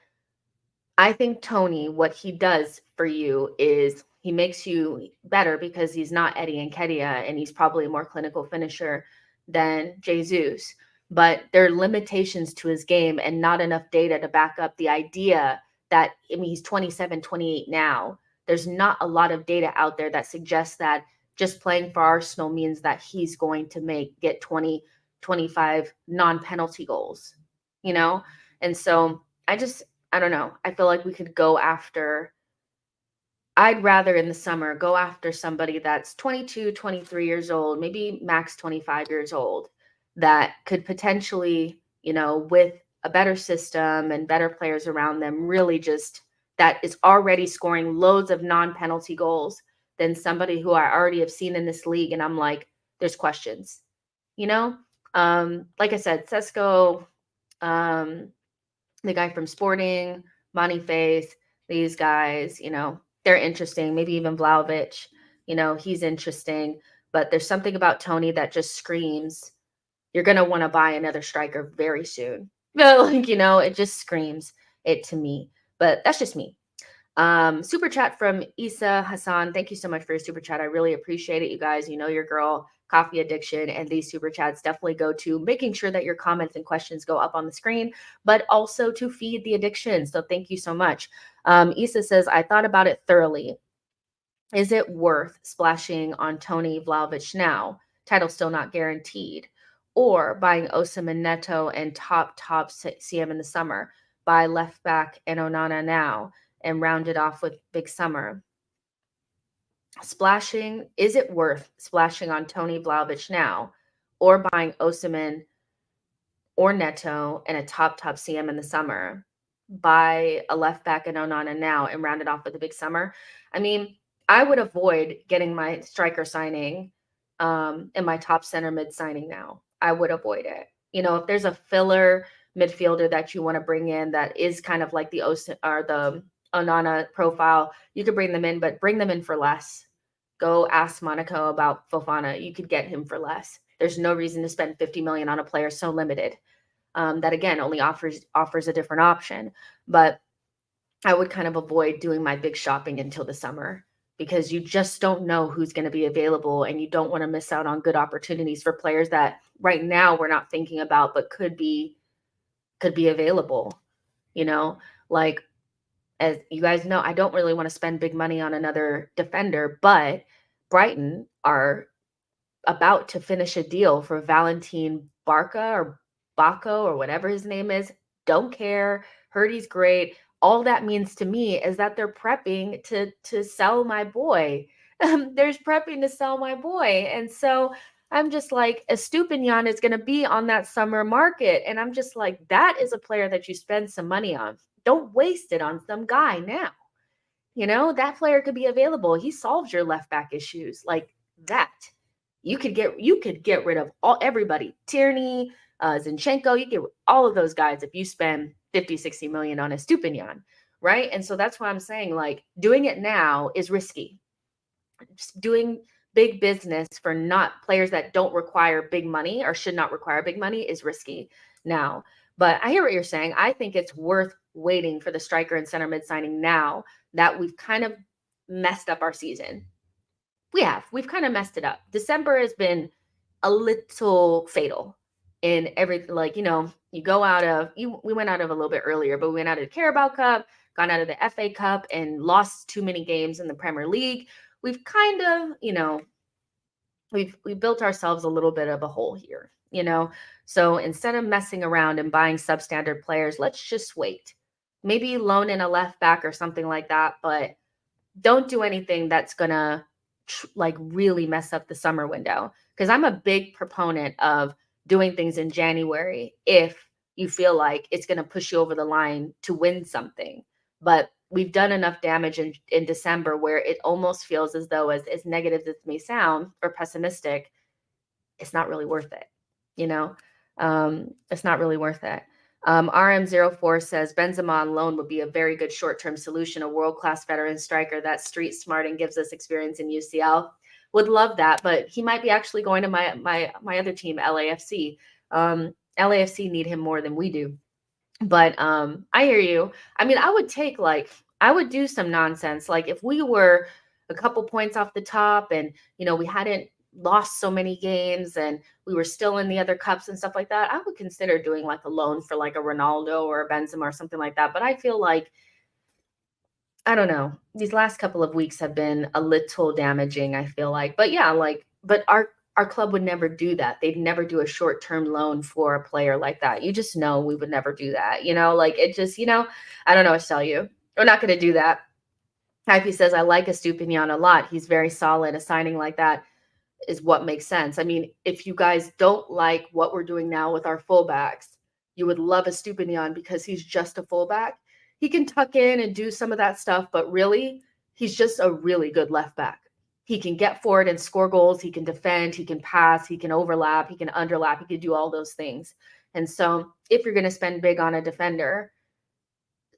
I think Toney, what he does for you is he makes you better because he's not Eddie Nketiah and he's probably a more clinical finisher than Jesus. But there are limitations to his game and not enough data to back up the idea that, he's 27, 28 now. There's not a lot of data out there that suggests that just playing for Arsenal means that he's going to get 20, 25 non-penalty goals, And so I don't know. I feel like we could go after, I'd rather in the summer go after somebody that's 22, 23 years old, maybe max 25 years old, that could potentially, with a better system and better players around them, really just that is already scoring loads of non-penalty goals than somebody who I already have seen in this league. And I'm like, there's questions, you know? Like I said, Sesko, um, the guy from Sporting, Monty Faith, these guys, they're interesting. Maybe even Vlahovic, he's interesting. But there's something about Toney that just screams, you're going to want to buy another striker very soon. Like, it just screams it to me. But that's just me. Super chat from Isa Hassan. Thank you so much for your super chat. I really appreciate it, you guys. You know your girl, coffee addiction, and these super chats definitely go to making sure that your comments and questions go up on the screen, but also to feed the addiction. So thank you so much. Isa says, I thought about it thoroughly. Is it worth splashing on Toney Vlahovic now? Title still not guaranteed. Or buying Osimhen Neto and top CM in the summer. Buy left back and Onana now and round it off with big summer. Is it worth splashing on Toney Vlahovic now or buying Osimhen or Neto and a top CM in the summer? Buy a left back and Onana now and round it off with a big summer. I mean, I would avoid getting my striker signing and my top center mid signing now. I would avoid it. If there's a filler midfielder that you want to bring in that is kind of like the Onana profile, you could bring them in, but bring them in for less. Go ask Monaco about Fofana. You could get him for less. There's no reason to spend 50 million on a player so limited. That again only offers a different option. But I would kind of avoid doing my big shopping until the summer because you just don't know who's going to be available, and you don't want to miss out on good opportunities for players that right now we're not thinking about but could be available. Like, as you guys know, I don't really want to spend big money on another defender, but Brighton are about to finish a deal for Valentin Barca or Baco or whatever his name is. Don't care. Heard he's great. All that means to me is that they're prepping to sell my boy. There's prepping to sell my boy. And so I'm just like, Estupinian is going to be on that summer market. And I'm just like, that is a player that you spend some money on. Don't waste it on some guy now. That player could be available. He solves your left back issues like that. You could get rid of everybody. Tierney, Zinchenko, you get all of those guys if you spend 50, 60 million on Estupinian, right? And so that's why I'm saying, like, doing it now is risky. Just doing big business for not players that don't require big money or should not require big money is risky now. But I hear what you're saying. I think it's worth waiting for the striker and center mid signing now that we've kind of messed up our season. We've kind of messed it up. December has been a little fatal in everything. Like, you we went out of a little bit earlier, but we went out of the Carabao Cup, gone out of the FA Cup, and lost too many games in the Premier League. We've kind of, we built ourselves a little bit of a hole here, So instead of messing around and buying substandard players, let's just wait. Maybe loan in a left back or something like that, but don't do anything that's going to really mess up the summer window. Because I'm a big proponent of doing things in January if you feel like it's going to push you over the line to win something. But we've done enough damage in December where it almost feels as though, as negative as it may sound or pessimistic, it's not really worth it. It's not really worth it. RM04 says Benzema on loan would be a very good short-term solution. A world-class veteran striker that's street smart and gives us experience in UCL. Would love that, but he might be actually going to my other team, LAFC. LAFC need him more than we do. But I hear you. I mean, I would do some nonsense. Like if we were a couple points off the top and, we hadn't lost so many games and we were still in the other cups and stuff like that, I would consider doing like a loan for like a Ronaldo or a Benzema or something like that. But I feel like, I don't know, these last couple of weeks have been a little damaging, I feel like. But yeah, but our club would never do that. They'd never do a short-term loan for a player like that. You just know we would never do that. It just, I don't know what to tell you. We're not going to do that. Hypey says, I like Estupinian a lot. He's very solid. A signing like that is what makes sense. I mean, if you guys don't like what we're doing now with our fullbacks, You would love a Stupinian because he's just a fullback. He can tuck in and do some of that stuff, but really, he's just a really good left back. He can get forward and score goals. He can defend. He can pass. He can overlap. He can underlap. He can do all those things. And so if you're going to spend big on a defender,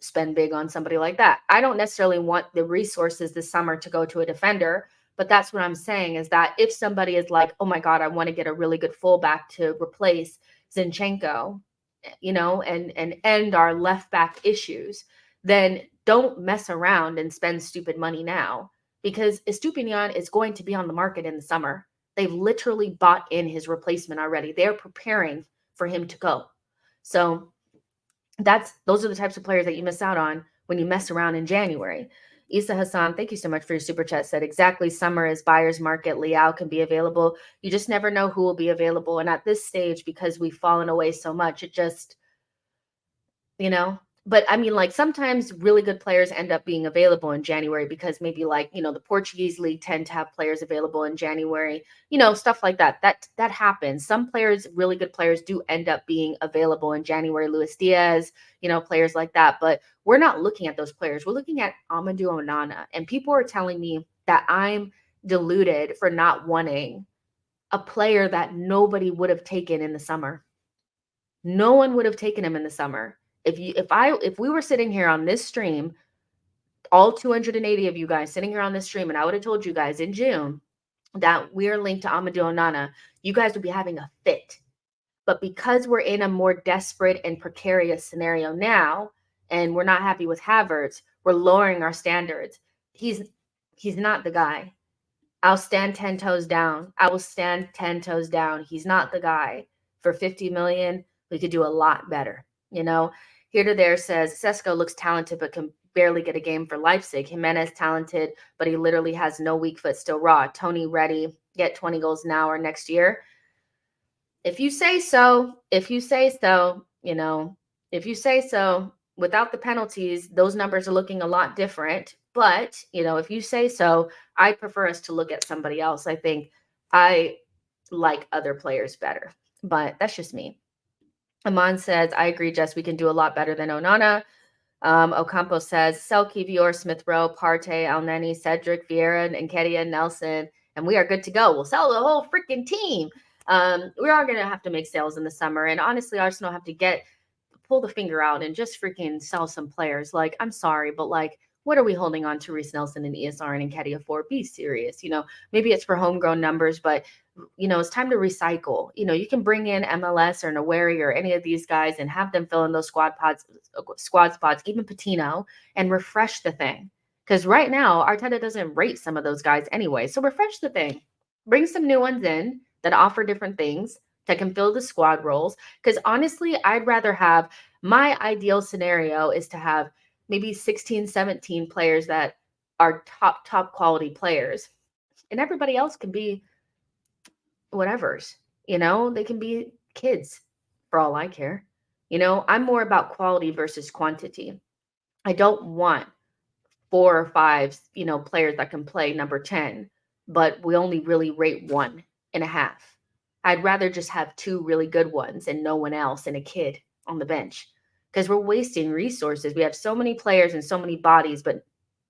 spend big on somebody like that. I don't necessarily want the resources this summer to go to a defender, but that's what I'm saying is that if somebody is like, oh my God, I want to get a really good fullback to replace Zinchenko, and end our left back issues, then don't mess around and spend stupid money now, because Estupinian is going to be on the market in the summer. They've literally bought in his replacement already. They're preparing for him to go. So those are the types of players that you miss out on when you mess around in January. Isa Hassan, thank you so much for your super chat. Said exactly, summer is buyer's market. Liao can be available. You just never know who will be available. And at this stage, because we've fallen away so much, it just, but I mean, like sometimes really good players end up being available in January because maybe like, the Portuguese league tend to have players available in January, stuff like that. That happens. Some players, really good players, do end up being available in January. Luis Diaz, players like that. But we're not looking at those players. We're looking at Amadou Onana. And people are telling me that I'm deluded for not wanting a player that nobody would have taken in the summer. No one would have taken him in the summer. If we were sitting here on this stream, all 280 of you guys sitting here on this stream, and I would have told you guys in June that we're linked to Amadou Onana, you guys would be having a fit. But because we're in a more desperate and precarious scenario now, and we're not happy with Havertz, we're lowering our standards. He's not the guy. I'll stand 10 toes down. I will stand 10 toes down. He's not the guy. For 50 million, we could do a lot better. Here to there says Sesko looks talented but can barely get a game for Leipzig. Jimenez talented, but he literally has no weak foot, still raw. Toney ready, get 20 goals now or next year. If you say so, if you say so, without the penalties, those numbers are looking a lot different. But, if you say so, I prefer us to look at somebody else. I think I like other players better, but that's just me. Aman says, I agree, Jess, we can do a lot better than Onana. Ocampo says, Selke, Vior, Smith Rowe, Partey, Elneny, Cedric, Vieira, Nketiah, Nelson, and we are good to go. We'll sell the whole freaking team. We are going to have to make sales in the summer. And honestly, Arsenal have to pull the finger out and just freaking sell some players. Like, I'm sorry, but like, what are we holding on to Reece Nelson and ESR and Nketiah for? Be serious. Maybe it's for homegrown numbers, but it's time to recycle. You can bring in MLS or Naweri or any of these guys and have them fill in those squad spots, even Patino, and refresh the thing. Because right now, Arteta doesn't rate some of those guys anyway. So refresh the thing. Bring some new ones in that offer different things, that can fill the squad roles. Because honestly, I'd rather have, my ideal scenario is to have maybe 16, 17 players that are top quality players. And everybody else can be whatevers, they can be kids for all I care. I'm more about quality versus quantity. I don't want 4 or 5, players that can play number 10, but we only really rate 1.5. I'd rather just have 2 really good ones and no one else and a kid on the bench, because we're wasting resources. We have so many players and so many bodies, but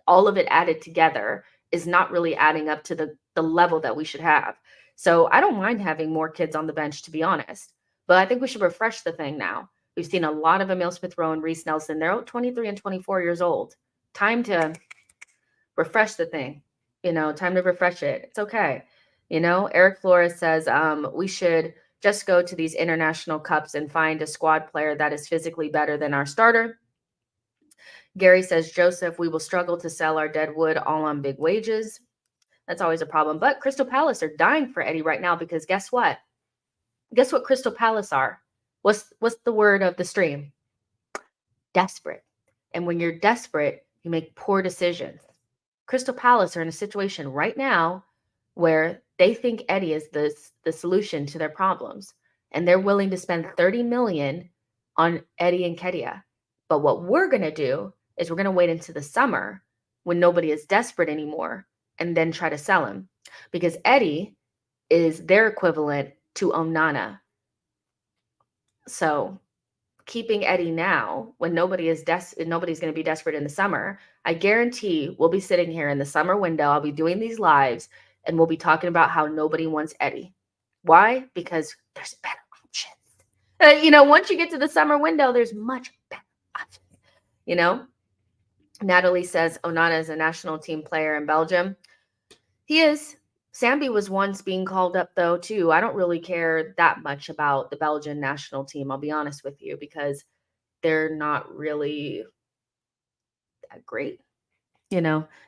all of it added together is not really adding up to the level that we should have. So I don't mind having more kids on the bench, to be honest, but I think we should refresh the thing now. We've seen a lot of Emile Smith Rowe and Reece Nelson. They're 23 and 24 years old. Time to refresh the thing, time to refresh it. It's okay. Eric Flores says we should just go to these international cups and find a squad player that is physically better than our starter. Gary says, Joseph, we will struggle to sell our dead wood all on big wages. That's always a problem. But Crystal Palace are dying for Eddie right now, because guess what? Guess what Crystal Palace are? What's the word of the stream? Desperate. And when you're desperate, you make poor decisions. Crystal Palace are in a situation right now where they think Eddie is the solution to their problems, and they're willing to spend 30 million on Eddie and Nketiah. But what we're going to do is we're going to wait into the summer when nobody is desperate anymore and then try to sell him, because Eddie is their equivalent to Onana. So keeping Eddie now when nobody's going to be desperate in the summer. I guarantee we'll be sitting here in the summer window. I'll be doing these lives and we'll be talking about how nobody wants Eddie. Why? Because there's better options. Once you get to the summer window, there's much better options. Natalie says Onana is a national team player in Belgium. He is. Sambi was once being called up, though, too. I don't really care that much about the Belgian national team, I'll be honest with you, because they're not really that great.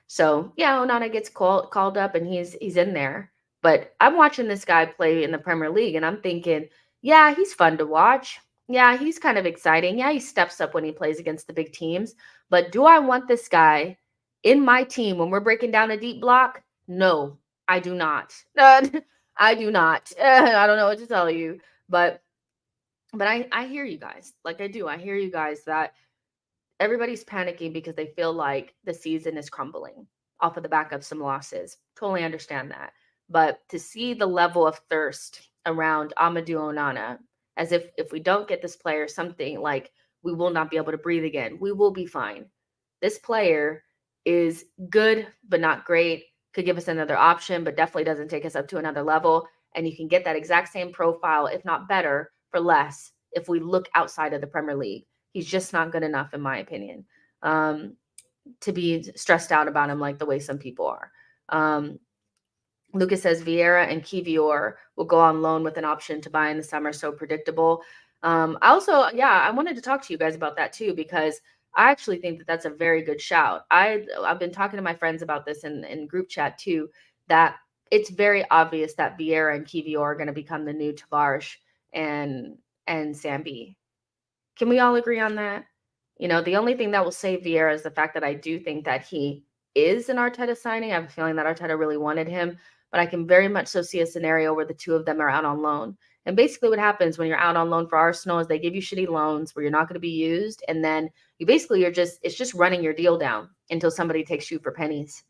So yeah, Onana gets called up and he's in there. But I'm watching this guy play in the Premier League and I'm thinking, yeah, he's fun to watch. Yeah, he's kind of exciting. Yeah, he steps up when he plays against the big teams. But do I want this guy in my team when we're breaking down a deep block? No, I do not. I do not. I don't know what to tell you. But I hear you guys. Like I do. I hear you guys that everybody's panicking because they feel like the season is crumbling off of the back of some losses. Totally understand that. But to see the level of thirst around Amadou Onana, as if we don't get this player something like we will not be able to breathe again. We will be fine. This player is good, but not great. Could give us another option, but definitely doesn't take us up to another level. And you can get that exact same profile, if not better, for less if we look outside of the Premier League. He's just not good enough, in my opinion, to be stressed out about him like the way some people are. Lucas says Vieira and Kivior will go on loan with an option to buy in the summer. So predictable. I wanted to talk to you guys about that too, because I actually think that that's a very good shout. I've been talking to my friends about this in group chat too, that it's very obvious that Vieira and Kivior are going to become the new Tavares and Sambi. Can we all agree on that? The only thing that will save Vieira is the fact that I do think that he is an Arteta signing. I have a feeling that Arteta really wanted him, but I can very much so see a scenario where the two of them are out on loan. And basically what happens when you're out on loan for Arsenal is they give you shitty loans where you're not going to be used. And then it's just running your deal down until somebody takes you for pennies.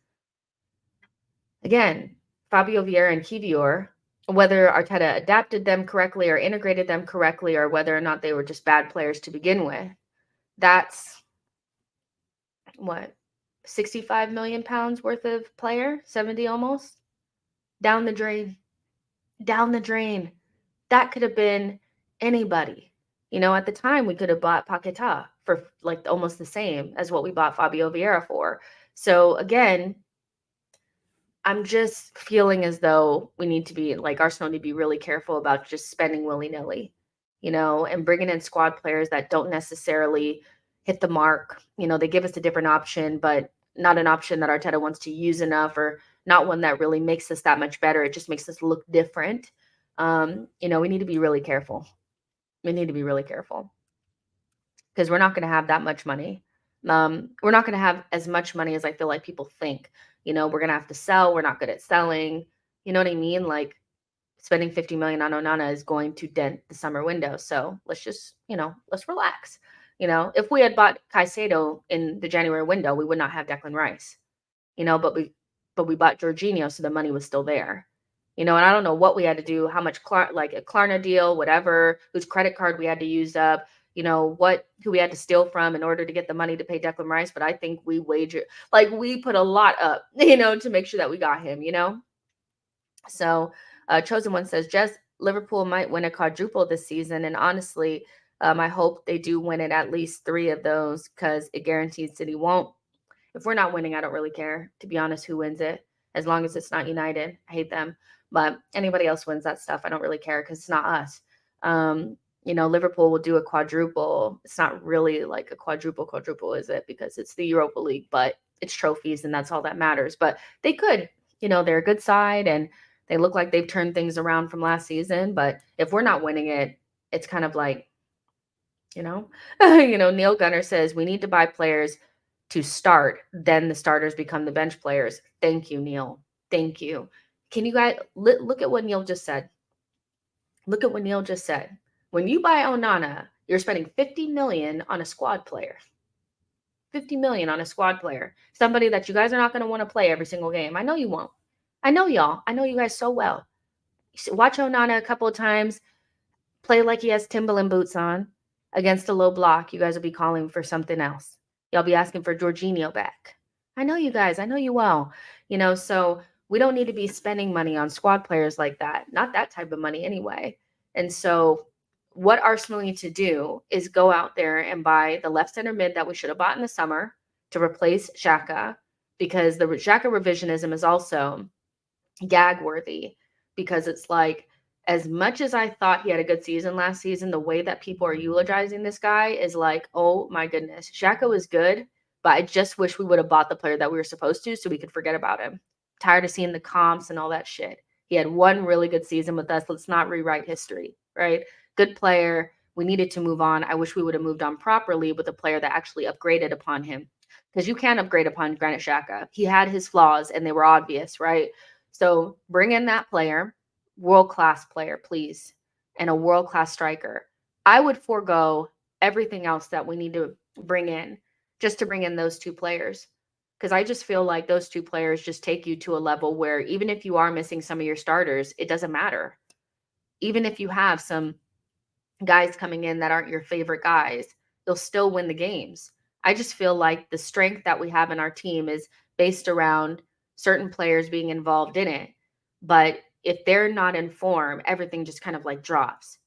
Again, Fabio Vieira and Kivior, whether Arteta adapted them correctly or integrated them correctly, or whether or not they were just bad players to begin with, that's what, 65 million pounds worth of player, 70 almost, down the drain. That could have been anybody. At the time we could have bought Paquetá for like almost the same as what we bought Fabio Vieira for. So again, I'm just feeling as though we need to be like Arsenal need to be really careful about just spending willy-nilly, and bringing in squad players that don't necessarily hit the mark. They give us a different option, but not an option that Arteta wants to use enough, or not one that really makes us that much better. It just makes us look different. We need to be really careful. We need to be really careful because we're not going to have that much money. We're not going to have as much money as I feel like people think. We're going to have to sell. We're not good at selling. You know what I mean? Like spending 50 million on Onana is going to dent the summer window. So let's just, let's relax. If we had bought Caicedo in the January window, we would not have Declan Rice, but we bought Jorginho. So the money was still there, and I don't know what we had to do, how much like a Klarna deal, whatever, whose credit card we had to use up, who we had to steal from in order to get the money to pay Declan Rice. But I think we put a lot up, to make sure that we got him, So Chosen One says, Jess, Liverpool might win a quadruple this season. And honestly, I hope they do win it at least 3 of those because it guarantees City won't. If we're not winning, I don't really care, to be honest, who wins it, as long as it's not United. I hate them. But anybody else wins that stuff, I don't really care because it's not us. Liverpool will do a quadruple. It's not really like a quadruple, is it? Because it's the Europa League, but it's trophies and that's all that matters. But they could, they're a good side and they look like they've turned things around from last season. But if we're not winning it, it's kind of like, Neil Gunner says we need to buy players to start, then the starters become the bench players. Thank you, Neil. Thank you. Can you guys look at what Neil just said? Look at what Neil just said. When you buy Onana, you're spending 50 million on a squad player. 50 million on a squad player. Somebody that you guys are not going to want to play every single game. I know you won't. I know y'all. I know you guys so well. Watch Onana a couple of times, play like he has Timberland boots on, Against a low block, you guys will be calling for something else. Y'all be asking for Jorginho back. I know you guys. I know you well. So we don't need to be spending money on squad players like that. Not that type of money anyway. And so what Arsenal need to do is go out there and buy the left center mid that we should have bought in the summer to replace Xhaka, because the Xhaka revisionism is also gag worthy, because it's like, as much as I thought he had a good season last season, the way that people are eulogizing this guy is like, oh my goodness, Xhaka was good, but I just wish we would have bought the player that we were supposed to so we could forget about him. Tired of seeing the comps and all that shit. He had one really good season with us. Let's not rewrite history, right? Good player. We needed to move on. I wish we would have moved on properly with a player that actually upgraded upon him. Because you can't upgrade upon Granit Xhaka. He had his flaws and they were obvious, right? So bring in that player, world-class player, please, and a world-class striker. I would forego everything else that we need to bring in just to bring in those two players. Because I just feel like those two players just take you to a level where even if you are missing some of your starters, it doesn't matter. Even if you have some guys coming in that aren't your favorite guys, you'll still win the games. I just feel like the strength that we have in our team is based around certain players being involved in it. But if they're not in form, everything just kind of like drops.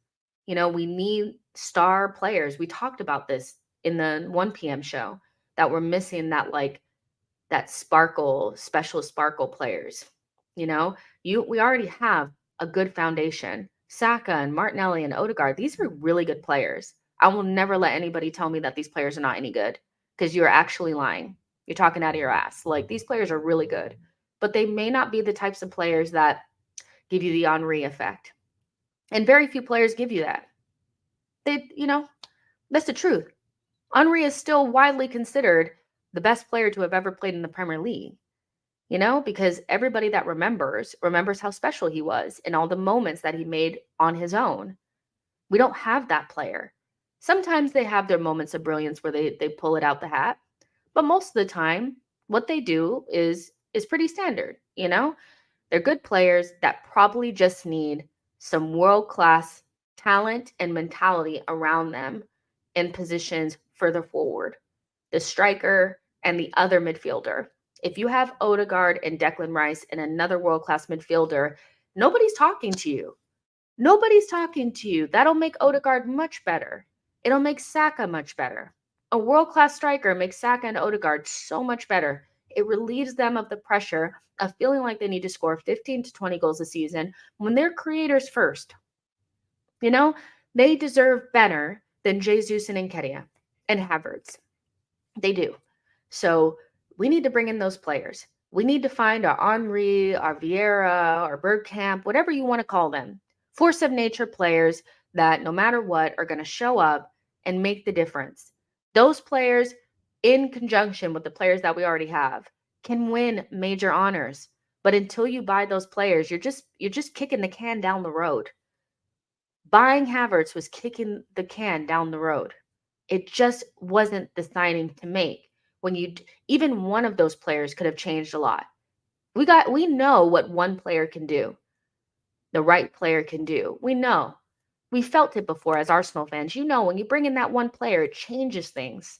We need star players. We talked about this in the 1 p.m. show, that we're missing that special sparkle players. We already have a good foundation. Saka and Martinelli and Odegaard, these are really good players. I will never let anybody tell me that these players are not any good, because you're actually lying. You're talking out of your ass. Like, these players are really good, but they may not be the types of players that give you the Henry effect. And very few players give you that. That's the truth. Henry is still widely considered the best player to have ever played in the Premier League. Because everybody that remembers how special he was and all the moments that he made on his own. We don't have that player. Sometimes they have their moments of brilliance where they pull it out the hat, but most of the time, what they do is pretty standard. They're good players that probably just need some world-class talent and mentality around them in positions further forward. The striker and the other midfielder. If you have Odegaard and Declan Rice and another world-class midfielder, nobody's talking to you. Nobody's talking to you. That'll make Odegaard much better. It'll make Saka much better. A world-class striker makes Saka and Odegaard so much better. It relieves them of the pressure of feeling like they need to score 15 to 20 goals a season when they're creators first. They deserve better than Jesus and Nketiah and Havertz. They do. So we need to bring in those players. We need to find our Henry, our Vieira, our Bergkamp, whatever you want to call them. Force of nature players that no matter what are going to show up and make the difference. Those players, in conjunction with the players that we already have, can win major honors. But until you buy those players, you're just kicking the can down the road. Buying Havertz was kicking the can down the road. It just wasn't the signing to make. Even one of those players could have changed a lot. We know what one player can do. The right player can do. We know. We felt it before as Arsenal fans. When you bring in that one player, it changes things.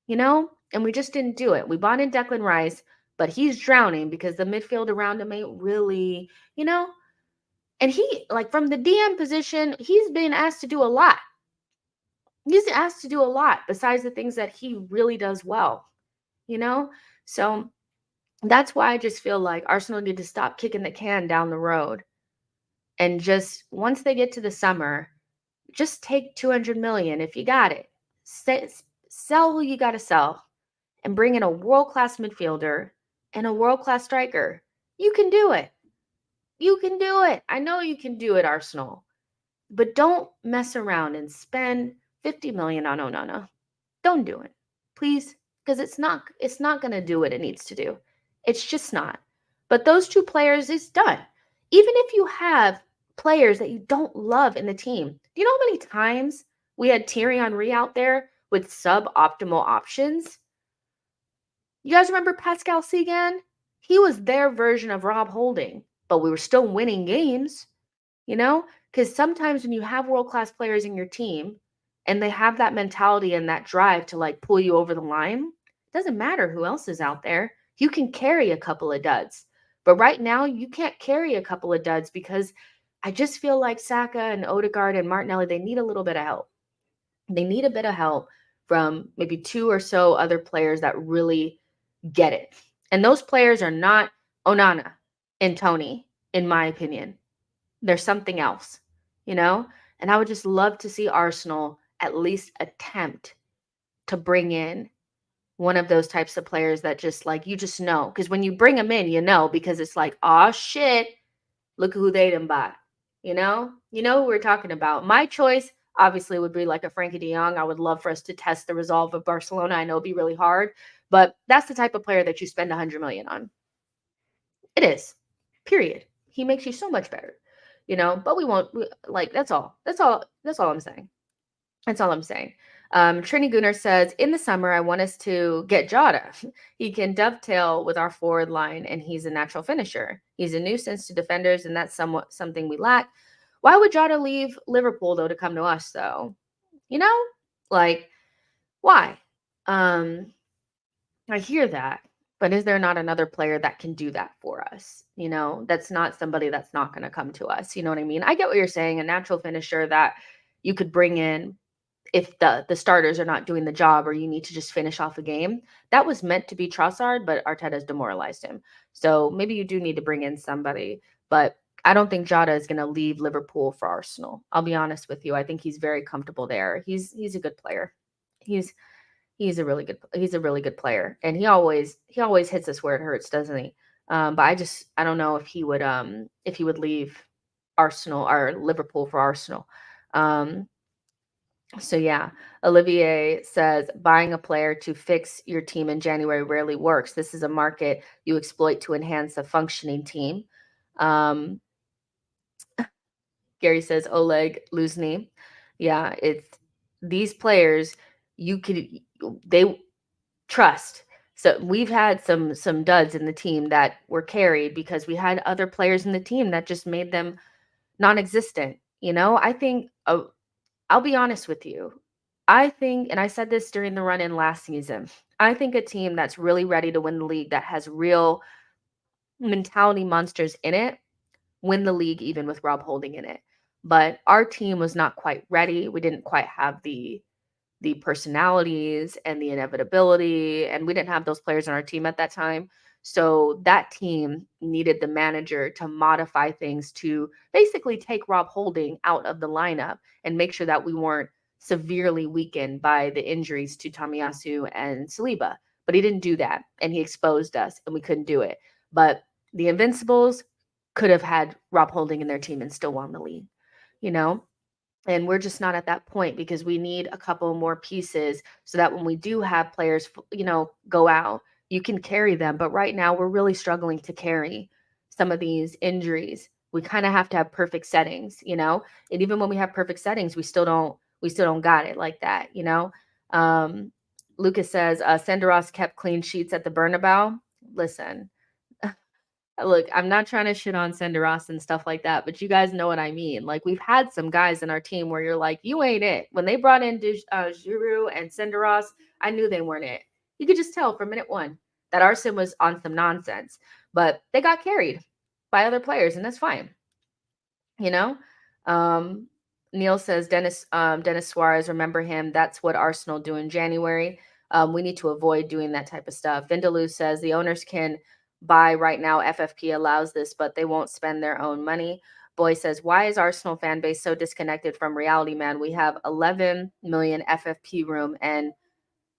And we just didn't do it. We bought in Declan Rice, but he's drowning because the midfield around him ain't really, and he, like, from the DM position, he's been asked to do a lot. He's asked to do a lot besides the things that he really does well, So that's why I just feel like Arsenal need to stop kicking the can down the road. And just once they get to the summer, just take 200 million if you got it. Sell who you got to sell and bring in a world-class midfielder and a world-class striker. You can do it. You can do it. I know you can do it, Arsenal. But don't mess around and spend 50 million on Onana. Don't do it, please, because it's not going to do what it needs to do. It's just not. But those two players is done. Even if you have players that you don't love in the team, do you know how many times we had Thierry Henry out there with suboptimal options? You guys remember Pascal Sigan? He was their version of Rob Holding, but we were still winning games, because sometimes when you have world-class players in your team and they have that mentality and that drive to like pull you over the line, it doesn't matter who else is out there. You can carry a couple of duds. But right now, you can't carry a couple of duds because I just feel like Saka and Odegaard and Martinelli, they need a little bit of help. They need a bit of help from maybe two or so other players that really get it. And those players are not Onana and Toney, in my opinion. There's something else, you know? And I would just love to see Arsenal at least attempt to bring in one of those types of players that just like you just know. Because when you bring them in, you know, because it's like, oh shit, look who they done bought. You know who we're talking about. My choice obviously would be like a Frankie De Jong. I would love for us to test the resolve of Barcelona. I know it'd be really hard, but that's the type of player that you spend 100 million on. It is. Period. He makes you so much better. But we won't like that's all. That's all I'm saying. That's all I'm saying. Trini Gunnar says, in the summer, I want us to get Jota. He can dovetail with our forward line, and he's a natural finisher. He's a nuisance to defenders, and that's somewhat something we lack. Why would Jota leave Liverpool, though, to come to us, though? You know? Like, why? I hear that, but is there not another player that can do that for us? That's not somebody that's not going to come to us. You know what I mean? I get what you're saying, a natural finisher that you could bring in if the starters are not doing the job or you need to just finish off a game. That was meant to be Trossard, but Arteta's demoralized him. So maybe you do need to bring in somebody, but I don't think Jota is going to leave Liverpool for Arsenal. I'll be honest with you. I think he's very comfortable there. He's a good player. He's he's a really good player, and he always hits us where it hurts, doesn't he? But I don't know if he would leave Arsenal or Liverpool for Arsenal. Um, so yeah, Olivier says buying a player to fix your team in January rarely works. This is a market you exploit to enhance a functioning team. Um, Gary says Oleg Luzny. Yeah, it's these players you could they trust. So we've had some duds in the team that were carried because we had other players in the team that just made them non-existent. I think I'll be honest with you. I think, and I said this during the run in last season, I think a team that's really ready to win the league, that has real mentality monsters in it, win the league even with Rob Holding in it. But our team was not quite ready. We didn't quite have the personalities and the inevitability, and we didn't have those players on our team at that time. So that team needed the manager to modify things to basically take Rob Holding out of the lineup and make sure that we weren't severely weakened by the injuries to Tomiyasu and Saliba. But he didn't do that, and he exposed us, and we couldn't do it. But the Invincibles could have had Rob Holding in their team and still won the league, you know? And we're just not at that point because we need a couple more pieces so that when we do have players, go out, you can carry them. But right now, we're really struggling to carry some of these injuries. We kind of have to have perfect settings. And even when we have perfect settings, we still don't got it like that. Um, Lucas says, Senderos kept clean sheets at the Bernabeu. Listen, look, I'm not trying to shit on Senderos and stuff like that, but you guys know what I mean. Like, we've had some guys in our team where you're like, you ain't it. When they brought in Giroud and Senderos, I knew they weren't it. You could just tell from minute one that Arsene was on some nonsense, but they got carried by other players, and that's fine. You know, um, Neil says Dennis Suarez. Remember him? That's what Arsenal do in January. We need to avoid doing that type of stuff. Vindaloo says the owners can buy right now. FFP allows this, but they won't spend their own money. Boy says, why is Arsenal fan base so disconnected from reality, man? We have 11 million FFP room, and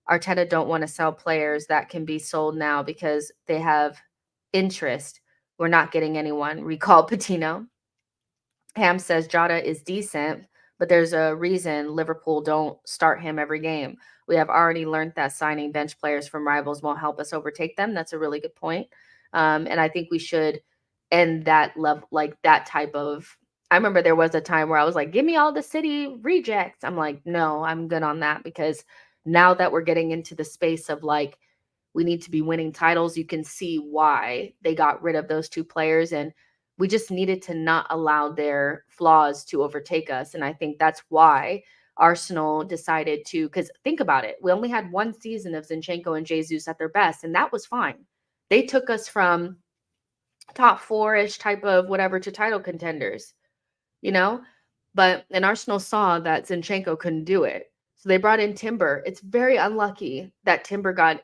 Arteta don't want to sell players that can be sold now because they have interest. We're not getting anyone. Recall Patino. Ham says Jota is decent, but there's a reason Liverpool don't start him every game. We have already learned that signing bench players from rivals won't help us overtake them. That's a really good point. And I think we should end that level, like that type of. I remember there was a time where I was like, give me all the City rejects. I'm like, no, I'm good on that because now that we're getting into the space of like, we need to be winning titles, you can see why they got rid of those two players. And we just needed to not allow their flaws to overtake us. And I think that's why Arsenal decided to, because think about it, we only had one season of Zinchenko and Jesus at their best, and that was fine. They took us from top four-ish type of whatever to title contenders, you know? And Arsenal saw that Zinchenko couldn't do it. So they brought in Timber. It's very unlucky that Timber got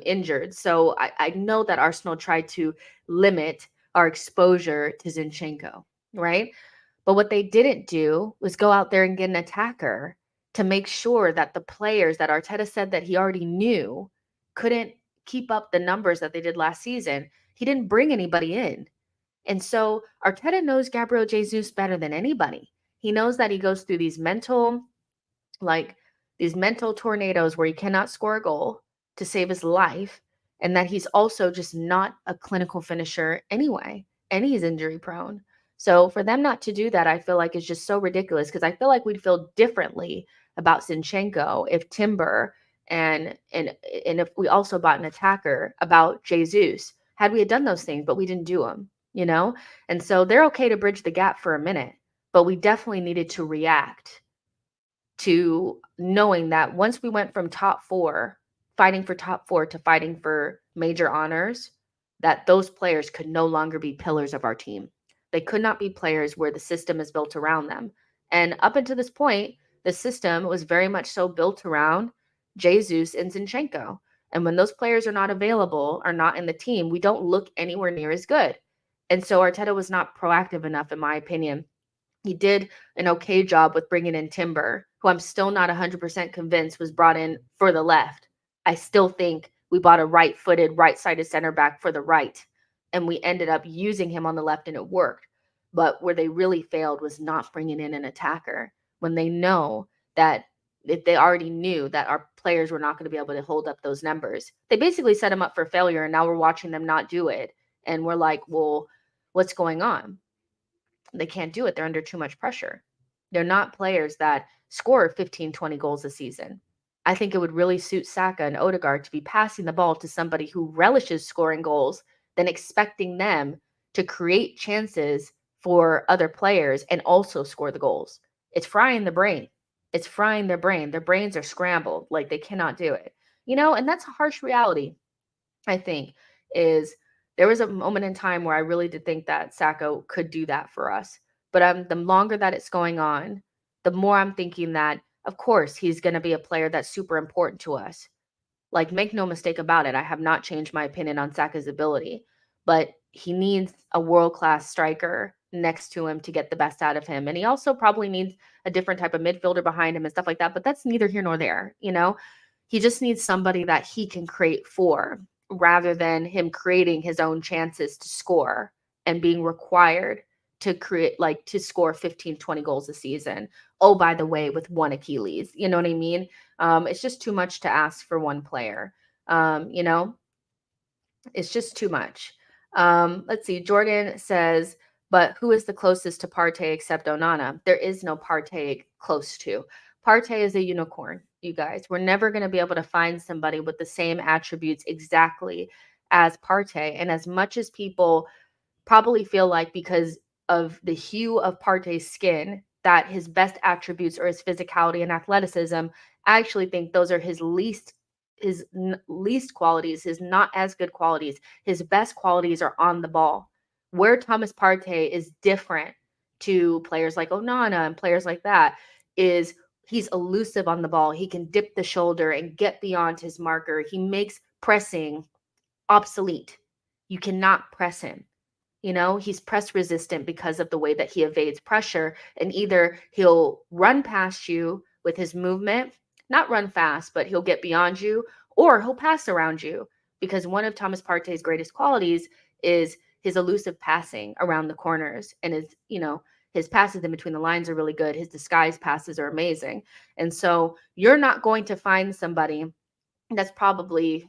injured. So I know that Arsenal tried to limit our exposure to Zinchenko, right? But what they didn't do was go out there and get an attacker to make sure that the players that Arteta said that he already knew couldn't keep up the numbers that they did last season. He didn't bring anybody in. And so Arteta knows Gabriel Jesus better than anybody. He knows that he goes through like these mental tornadoes where he cannot score a goal to save his life, and that he's also just not a clinical finisher anyway, and he's injury prone. So for them not to do that, I feel like is just so ridiculous, because I feel like we'd feel differently about Zinchenko if Timber and if we also bought an attacker about Jesus, had we had done those things, but we didn't do them, you know? And so they're okay to bridge the gap for a minute, but we definitely needed to react to knowing that once we went from top four, fighting for top four, to fighting for major honors, that those players could no longer be pillars of our team. They could not be players where the system is built around them. And up until this point, the system was very much so built around Jesus and Zinchenko. And when those players are not available or not in the team, we don't look anywhere near as good. And so Arteta was not proactive enough, in my opinion. He did an okay job with bringing in Timber, who I'm still not 100% convinced was brought in for the left. I still think we bought a right-footed, right-sided center back for the right, and we ended up using him on the left, and it worked. But where they really failed was not bringing in an attacker when they know that if they already knew that our players were not going to be able to hold up those numbers. They basically set them up for failure, and now we're watching them not do it. And we're like, well, what's going on? They can't do it. They're under too much pressure. They're not players that score 15, 20 goals a season. I think it would really suit Saka and Odegaard to be passing the ball to somebody who relishes scoring goals than expecting them to create chances for other players and also score the goals. It's frying the brain. It's frying their brain. Their brains are scrambled. Like, they cannot do it. And that's a harsh reality, I think, is there was a moment in time where I really did think that Sacco could do that for us. But the longer that it's going on, the more I'm thinking that, of course, he's going to be a player that's super important to us. Like, make no mistake about it, I have not changed my opinion on Saka's ability, but he needs a world-class striker next to him to get the best out of him. And he also probably needs a different type of midfielder behind him and stuff like that. But that's neither here nor there, He just needs somebody that he can create for, rather than him creating his own chances to score and being required to create, like, to score 15, 20 goals a season. Oh, by the way, with one Achilles, you know what I mean? It's just too much to ask for one player. Um, you know, it's just too much. Let's see. Jordan says, but who is the closest to Partey except Onana? There is no Partey close to. Partey is a unicorn, you guys. We're never going to be able to find somebody with the same attributes exactly as Partey. And as much as people probably feel like, because of the hue of Partey's skin, that his best attributes are his physicality and athleticism, I actually think those are his least qualities, his not as good qualities. His best qualities are on the ball. Where Thomas Partey is different to players like Onana and players like that is he's elusive on the ball. He can dip the shoulder and get beyond his marker. He makes pressing obsolete. You cannot press him. He's press resistant because of the way that he evades pressure. And either he'll run past you with his movement, not run fast, but he'll get beyond you, or he'll pass around you. Because one of Thomas Partey's greatest qualities is his elusive passing around the corners. And his passes in between the lines are really good. His disguise passes are amazing. And so you're not going to find somebody that's probably,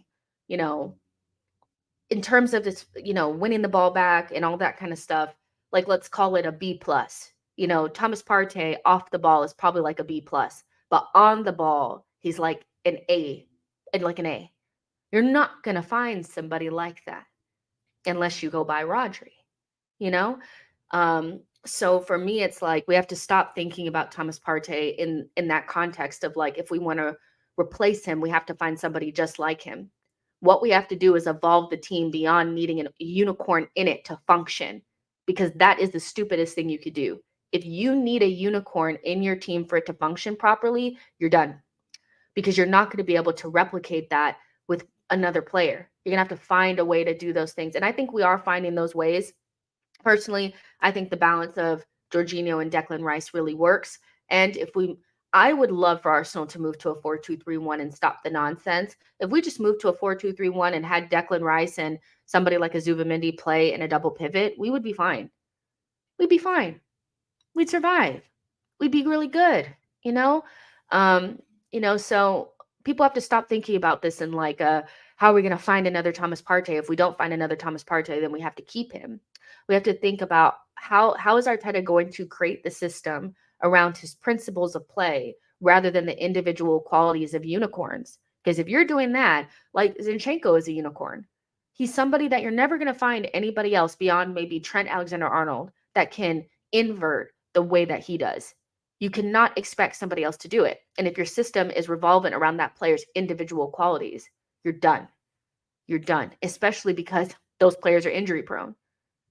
in terms of this, winning the ball back and all that kind of stuff, like, let's call it a B plus. Thomas Partey off the ball is probably like a B plus, but on the ball, he's like an A, and like an A. You're not going to find somebody like that unless you go by Rodri, you know? So for me, it's like we have to stop thinking about Thomas Partey in that context of like if we want to replace him, we have to find somebody just like him. What we have to do is evolve the team beyond needing a unicorn in it to function, because that is the stupidest thing you could do. If you need a unicorn in your team for it to function properly, you're done, because you're not going to be able to replicate that with another player. You're going to have to find a way to do those things. And I think we are finding those ways. Personally, I think the balance of Jorginho and Declan Rice really works. And I would love for Arsenal to move to a 4-2-3-1 and stop the nonsense. If we just moved to a 4-2-3-1 and had Declan Rice and somebody like a Zubamendi play in a double pivot, we would be fine. We'd be fine. We'd survive. We'd be really good, you know? Um, so people have to stop thinking about this and like, how are we going to find another Thomas Partey? If we don't find another Thomas Partey, then we have to keep him. We have to think about how is Arteta going to create the system around his principles of play rather than the individual qualities of unicorns. Because if you're doing that, like Zinchenko is a unicorn. He's somebody that you're never going to find anybody else beyond maybe Trent Alexander-Arnold that can invert the way that he does. You cannot expect somebody else to do it. And if your system is revolving around that player's individual qualities, you're done. You're done, especially because those players are injury prone.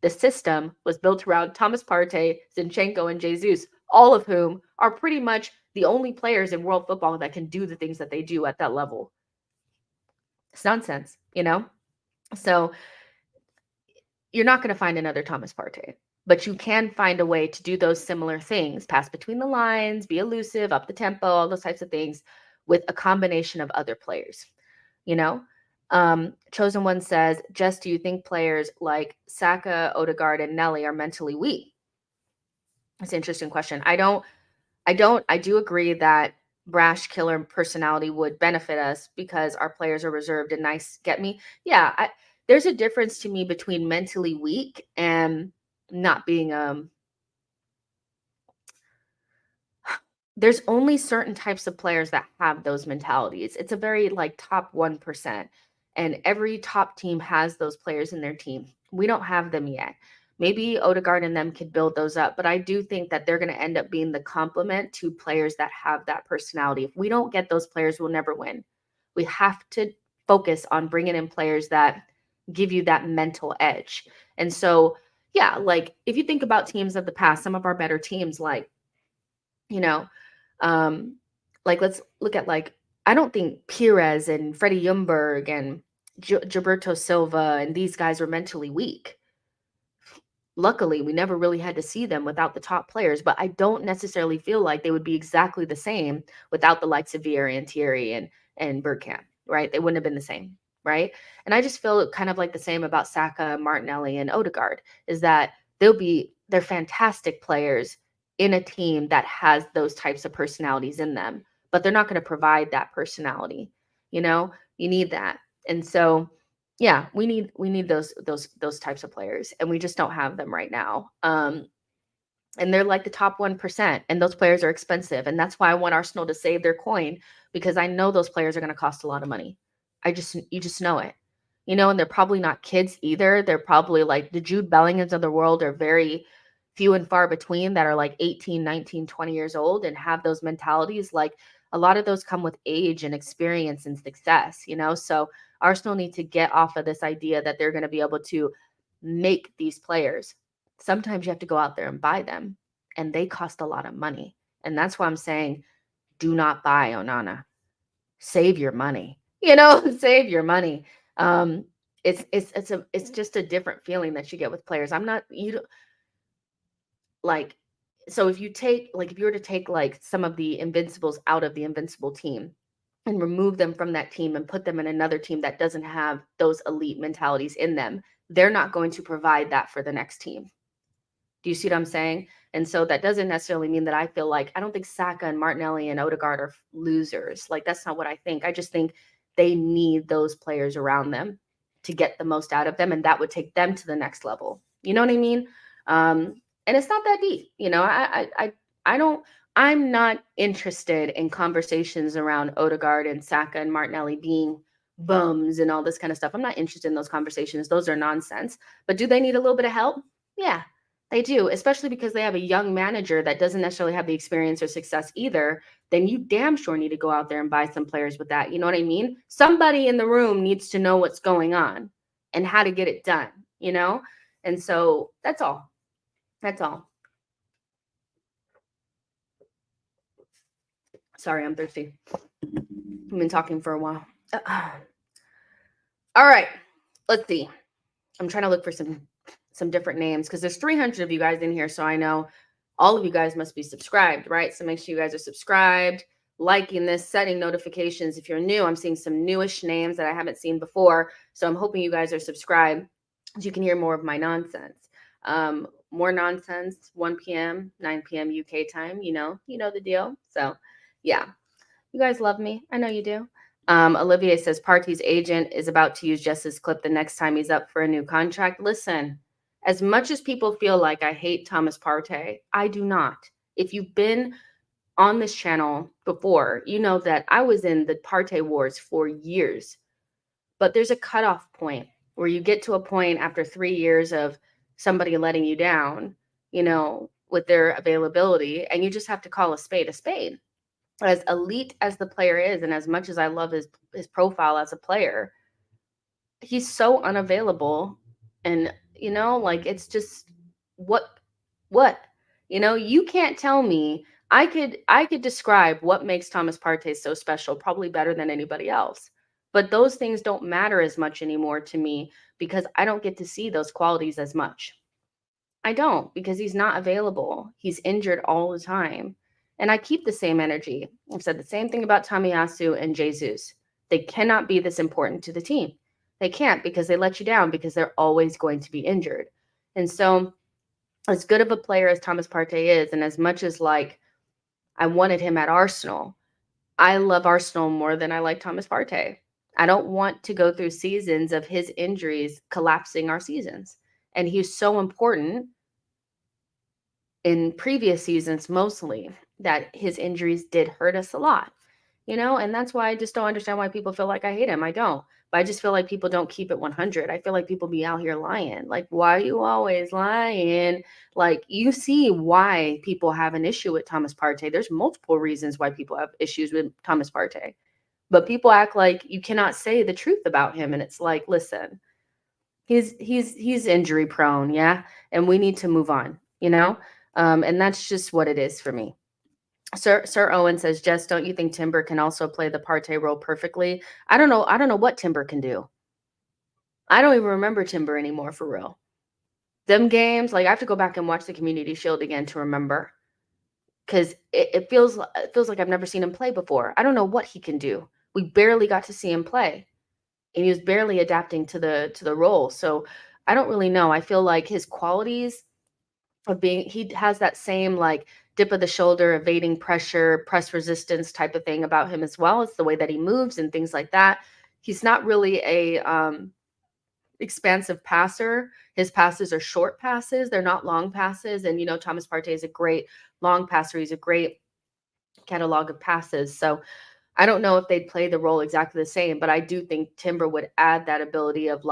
The system was built around Thomas Partey, Zinchenko, and Jesus, all of whom are pretty much the only players in world football that can do the things that they do at that level. It's nonsense, So you're not going to find another Thomas Partey, but you can find a way to do those similar things, pass between the lines, be elusive, up the tempo, all those types of things with a combination of other players, you know? Chosen One says, Jess, do you think players like Saka, Odegaard, and Nelly are mentally weak? That's an interesting question. I do agree that brash killer personality would benefit us because our players are reserved and nice. Get me? Yeah. There's a difference to me between mentally weak and not being there's only certain types of players that have those mentalities. It's a very like top 1%. And every top team has those players in their team. We don't have them yet. Maybe Odegaard and them could build those up, but I do think that they're going to end up being the complement to players that have that personality. If we don't get those players, we'll never win. We have to focus on bringing in players that give you that mental edge. And so, yeah, like if you think about teams of the past, some of our better teams, like, you know, like let's look at like I don't think Pires and Freddie Ljungberg and Gilberto Silva and these guys are mentally weak. Luckily, we never really had to see them without the top players, but I don't necessarily feel like they would be exactly the same without the likes of Vieira and Thierry and Bergkamp, right? They wouldn't have been the same, right? And I just feel kind of like the same about Saka, Martinelli, and Odegaard is that they're fantastic players in a team that has those types of personalities in them, but they're not going to provide that personality. You need that. And so yeah, we need those types of players, and we just don't have them right now. And they're like the top 1%, and those players are expensive, and that's why I want Arsenal to save their coin, because I know those players are going to cost a lot of money. You just know it, and they're probably not kids either. They're probably like the Jude Bellinghams of the world are very few and far between that are like 18, 19, 20 years old and have those mentalities. Like a lot of those come with age and experience and success, so Arsenal need to get off of this idea that they're going to be able to make these players. Sometimes you have to go out there and buy them, and they cost a lot of money. And that's why I'm saying, do not buy Onana. Save your money. Save your money. It's just a different feeling that you get with players. Like, so if you were to take like some of the invincibles out of the invincible team and remove them from that team and put them in another team that doesn't have those elite mentalities in them, they're not going to provide that for the next team. Do you see what I'm saying? And so that doesn't necessarily mean that I feel like I don't think Saka and Martinelli and Odegaard are losers. Like that's not what I think. I just think they need those players around them to get the most out of them, and that would take them to the next level. You know what I mean? And it's not that deep. I don't. I'm not interested in conversations around Odegaard and Saka and Martinelli being bums and all this kind of stuff. I'm not interested in those conversations. Those are nonsense. But do they need a little bit of help? Yeah. They do, especially because they have a young manager that doesn't necessarily have the experience or success either. Then you damn sure need to go out there and buy some players with that. You know what I mean? Somebody in the room needs to know what's going on and how to get it done, you know? And so that's all. That's all. Sorry, I'm thirsty. I've been talking for a while. All right. Let's see. I'm trying to look for some different names because there's 300 of you guys in here, so I know all of you guys must be subscribed, right? So make sure you guys are subscribed, liking this, setting notifications. If you're new, I'm seeing some newish names that I haven't seen before, so I'm hoping you guys are subscribed so you can hear more of my nonsense. More nonsense, 1 p.m., 9 p.m. UK time. You know the deal. So, yeah, you guys love me. I know you do. Olivier says Partey's agent is about to use Jess's clip the next time he's up for a new contract. Listen, as much as people feel like I hate Thomas Partey, I do not. If you've been on this channel before, you know that I was in the Partey wars for years. But there's a cutoff point where you get to a point after 3 years of somebody letting you down, with their availability, and you just have to call a spade a spade. As elite as the player is, and as much as I love his profile as a player, he's so unavailable. And it's just what you can't tell me. I could describe what makes Thomas Partey so special probably better than anybody else, but those things don't matter as much anymore to me because I don't get to see those qualities as much. I don't, because he's not available. He's injured all the time. And I keep the same energy. I've said the same thing about Tomiyasu and Jesus. They cannot be this important to the team. They can't, because they let you down, because they're always going to be injured. And so, as good of a player as Thomas Partey is, and as much as I wanted him at Arsenal, I love Arsenal more than I like Thomas Partey. I don't want to go through seasons of his injuries collapsing our seasons. And he's so important in previous seasons, mostly, that his injuries did hurt us a lot, and that's why I just don't understand why people feel like I hate him. I don't, but I just feel like people don't keep it 100. I feel like people be out here lying. Like, why are you always lying? Like, you see why people have an issue with Thomas Partey. There's multiple reasons why people have issues with Thomas Partey, but people act like you cannot say the truth about him. And it's like, listen, he's injury prone. Yeah. And we need to move on, and that's just what it is for me. Sir Owen says, Jess, don't you think Timber can also play the Partey role perfectly? I don't know. I don't know what Timber can do. I don't even remember Timber anymore, for real. Them games, I have to go back and watch the Community Shield again to remember, because it feels like I've never seen him play before. I don't know what he can do. We barely got to see him play, and he was barely adapting to the role. So I don't really know. I feel like his qualities of he has that same dip of the shoulder, evading pressure, press resistance type of thing about him as well. It's the way that he moves and things like that. He's not really a expansive passer. His passes are short passes. They're not long passes. And, Thomas Partey is a great long passer. He's a great catalog of passes. So I don't know if they'd play the role exactly the same, but I do think Timber would add that ability of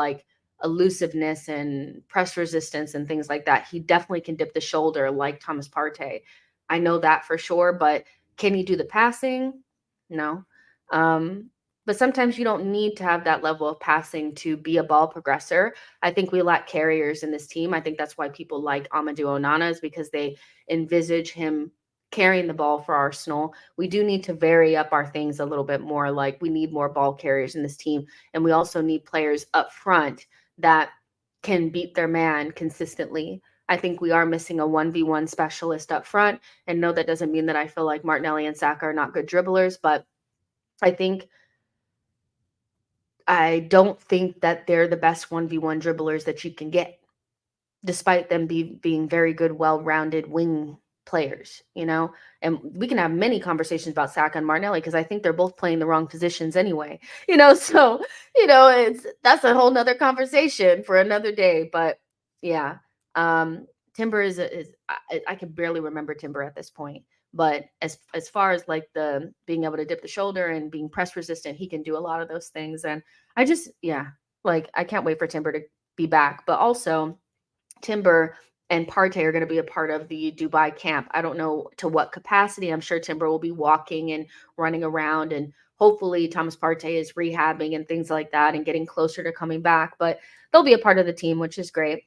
elusiveness and press resistance and things like that. He definitely can dip the shoulder like Thomas Partey. I know that for sure, but can he do the passing? No. But sometimes you don't need to have that level of passing to be a ball progressor. I think we lack carriers in this team. I think that's why people like Amadou Onana, is because they envisage him carrying the ball for Arsenal. We do need to vary up our things a little bit more. We need more ball carriers in this team. And we also need players up front that can beat their man consistently. I think we are missing a 1v1 specialist up front. And no, that doesn't mean that I feel like Martinelli and Saka are not good dribblers, but I don't think that they're the best 1v1 dribblers that you can get, despite them being very good, well-rounded wing players, and we can have many conversations about Saka and Martinelli, because I think they're both playing the wrong positions anyway, so that's a whole nother conversation for another day. But yeah, Timber is I can barely remember Timber at this point, but as far as the being able to dip the shoulder and being press resistant, he can do a lot of those things. And I just I can't wait for Timber to be back. But also, Timber and Partey are going to be a part of the Dubai camp. I don't know to what capacity. I'm sure Timber will be walking and running around, and hopefully Thomas Partey is rehabbing and things like that and getting closer to coming back. But they'll be a part of the team, which is great.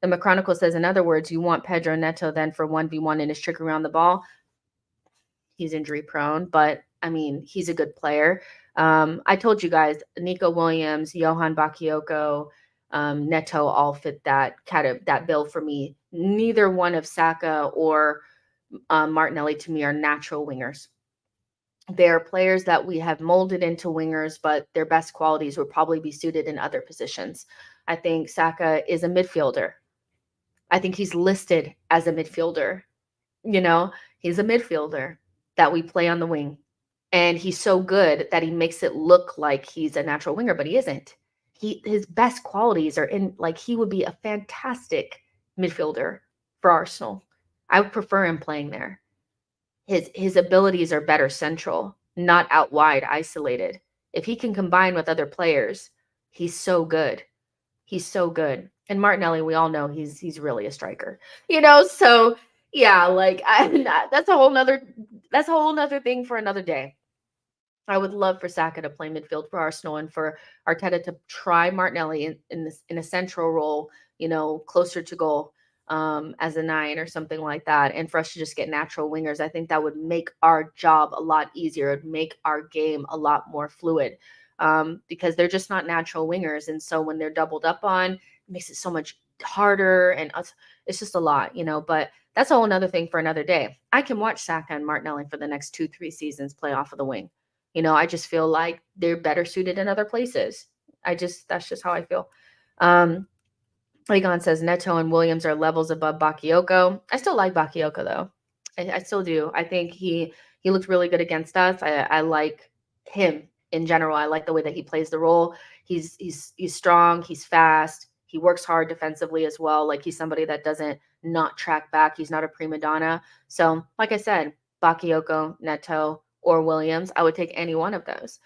The McChronicle says, in other words, you want Pedro Neto then for 1v1 in his trick around the ball. He's injury prone, but I mean, he's a good player. I told you guys, Nico Williams, Johan Bakayoko, Neto all fit that bill for me. Neither one of Saka or Martinelli to me are natural wingers. They're players that we have molded into wingers, but their best qualities would probably be suited in other positions. I think Saka is a midfielder. I think he's listed as a midfielder. You know, he's a midfielder that we play on the wing. And he's so good that he makes it look like he's a natural winger, but he isn't. His best qualities are in, like, he would be a fantastic midfielder for Arsenal. I would prefer him playing there. His abilities are better central, not out wide, isolated. If he can combine with other players, he's so good. He's so good. And Martinelli, we all know he's really a striker. So yeah, like that's a whole nother thing for another day. I would love for Saka to play midfield for Arsenal and for Arteta to try Martinelli in a central role, closer to goal, as a 9 or something like that, and for us to just get natural wingers. I think that would make our job a lot easier. It'd make our game a lot more fluid, because they're just not natural wingers, and so when they're doubled up on, it makes it so much harder, and it's just a lot, But that's a whole another thing for another day. I can watch Saka and Martinelli for the next 2-3 seasons play off of the wing. I just feel like they're better suited in other places. That's just how I feel. Egon says Neto and Williams are levels above Bakayoko. I still like Bakayoko though. I still do. I think he looked really good against us. I like him in general. I like the way that he plays the role. He's strong. He's fast. He works hard defensively as well. Like, he's somebody that doesn't not track back. He's not a prima donna. So, like I said, Bakayoko, Neto, or Williams, I would take any one of those.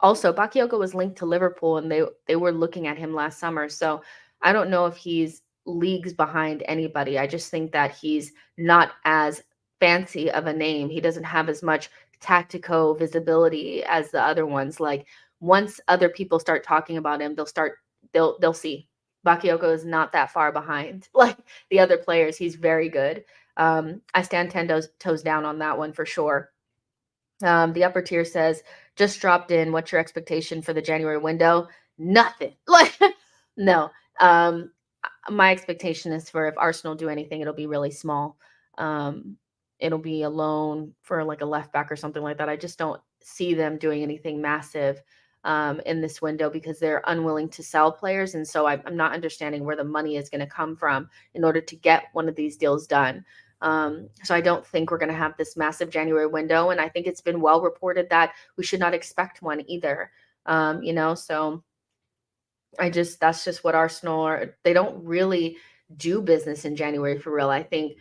Also, Bakayoko was linked to Liverpool, and they were looking at him last summer. So I don't know if he's leagues behind anybody. I just think that he's not as fancy of a name. He doesn't have as much tactical visibility as the other ones. Like, once other people start talking about him, they'll see Bakayoko is not that far behind like the other players. He's very good. I stand 10 toes down on that one for sure. The upper tier says, just dropped in. What's your expectation for the January window? Nothing. Like, no. My expectation is for, if Arsenal do anything, it'll be really small. It'll be a loan for like a left back or something like that. I just don't see them doing anything massive in this window, because they're unwilling to sell players. And so I'm not understanding where the money is going to come from in order to get one of these deals done. So I don't think we're going to have this massive January window. And I think it's been well reported that we should not expect one either. So that's just what Arsenal are. They don't really do business in January for real. I think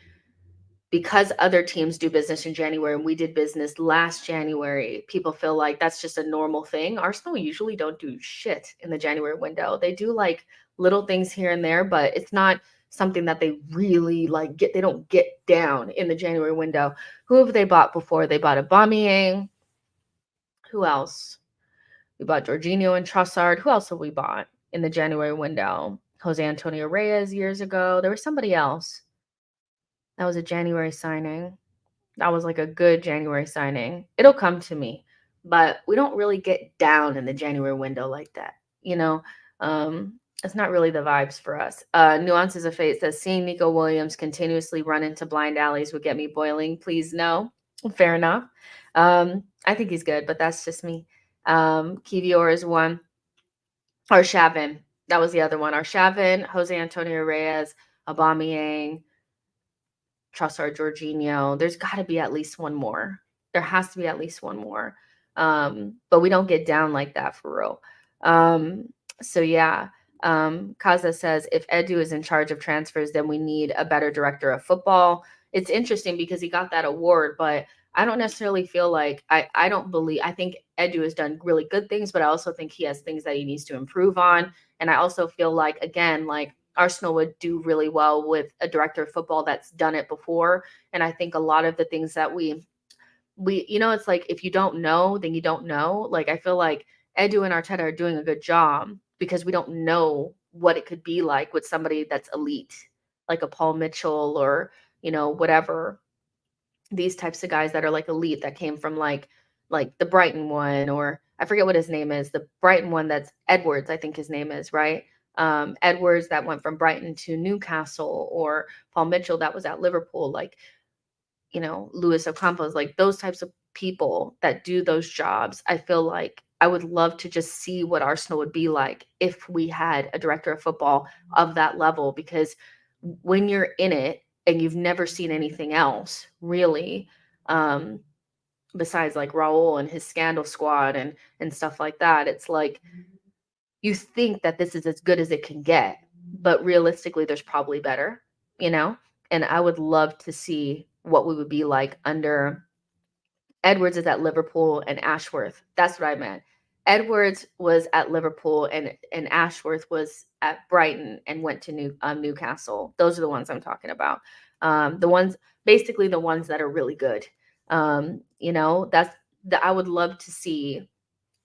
because other teams do business in January and we did business last January, people feel like that's just a normal thing. Arsenal usually don't do shit in the January window. They do like little things here and there, but it's not something that they really like they don't get down in the January window. Who have they bought before? They bought Aubameyang. Who else? We bought Jorginho and Trossard. Who else have we bought in the January window? Jose Antonio Reyes years ago. There was somebody else. That was a January signing. That was like a good January signing. It'll come to me, but we don't really get down in the January window like that. It's not really the vibes for us. Nuances of Fate says, seeing Nico Williams continuously run into blind alleys would get me boiling. Please no. Fair enough. I think he's good, but that's just me. Kivior is one. Arshavin. That was the other one. Arshavin, Jose Antonio Reyes, Aubameyang, Trossard, Jorginho. There's got to be at least one more. There has to be at least one more. But we don't get down like that for real. So yeah. Kaza says, if Edu is in charge of transfers, then we need a better director of football. It's interesting because he got that award, but I don't necessarily feel like I think Edu has done really good things, but I also think he has things that he needs to improve on. And I also feel like, again, like Arsenal would do really well with a director of football that's done it before. And I think a lot of the things that it's like if you don't know, then you don't know. Like I feel like Edu and Arteta are doing a good job because we don't know what it could be like with somebody that's elite, like a Paul Mitchell or, whatever, these types of guys that are like elite that came from like the Brighton one, or I forget what his name is, the Brighton one that's Edwards, I think his name is, right? Edwards that went from Brighton to Newcastle, or Paul Mitchell that was at Liverpool, like, Luis Ocampos, like those types of people that do those jobs. I feel like I would love to just see what Arsenal would be like if we had a director of football of that level, because when you're in it and you've never seen anything else really, um, besides like Raul and his scandal squad and stuff like that, it's like you think that this is as good as it can get, but realistically there's probably better, you know? And I would love to see what we would be like under Edwards is at Liverpool and Ashworth. That's what I meant. Edwards was at Liverpool and Ashworth was at Brighton and went to Newcastle. Those are the ones I'm talking about. The ones, basically the ones that are really good. That's I would love to see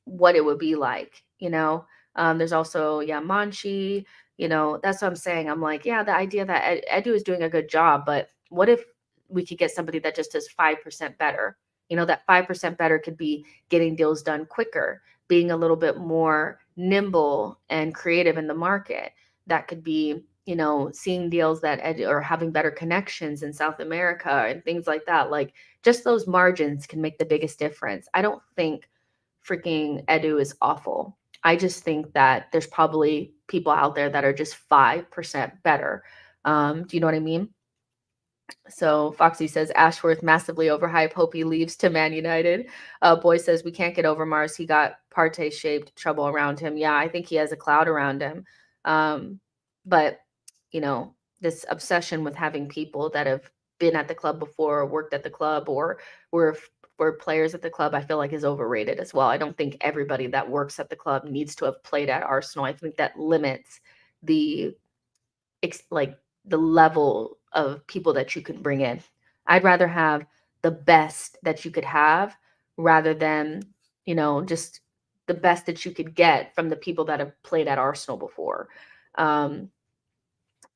what it would be like. There's also, yeah, Manchi, that's what I'm saying. I'm like, yeah, the idea that Edu is doing a good job, but what if we could get somebody that just does 5% better? That 5% better could be getting deals done quicker, being a little bit more nimble and creative in the market. That could be, seeing deals that or having better connections in South America and things like that. Like just those margins can make the biggest difference. I don't think freaking Edu is awful. I just think that there's probably people out there that are just 5% better. Do you know what I mean? So Foxy says Ashworth massively overhyped. Hope he leaves to Man United. Boy says we can't get over Mars. He got Partey shaped trouble around him. Yeah, I think he has a cloud around him. But this obsession with having people that have been at the club before, or worked at the club, or were players at the club, I feel like is overrated as well. I don't think everybody that works at the club needs to have played at Arsenal. I think that limits the like the level of people that you can bring in. I'd rather have the best that you could have rather than, just the best that you could get from the people that have played at Arsenal before.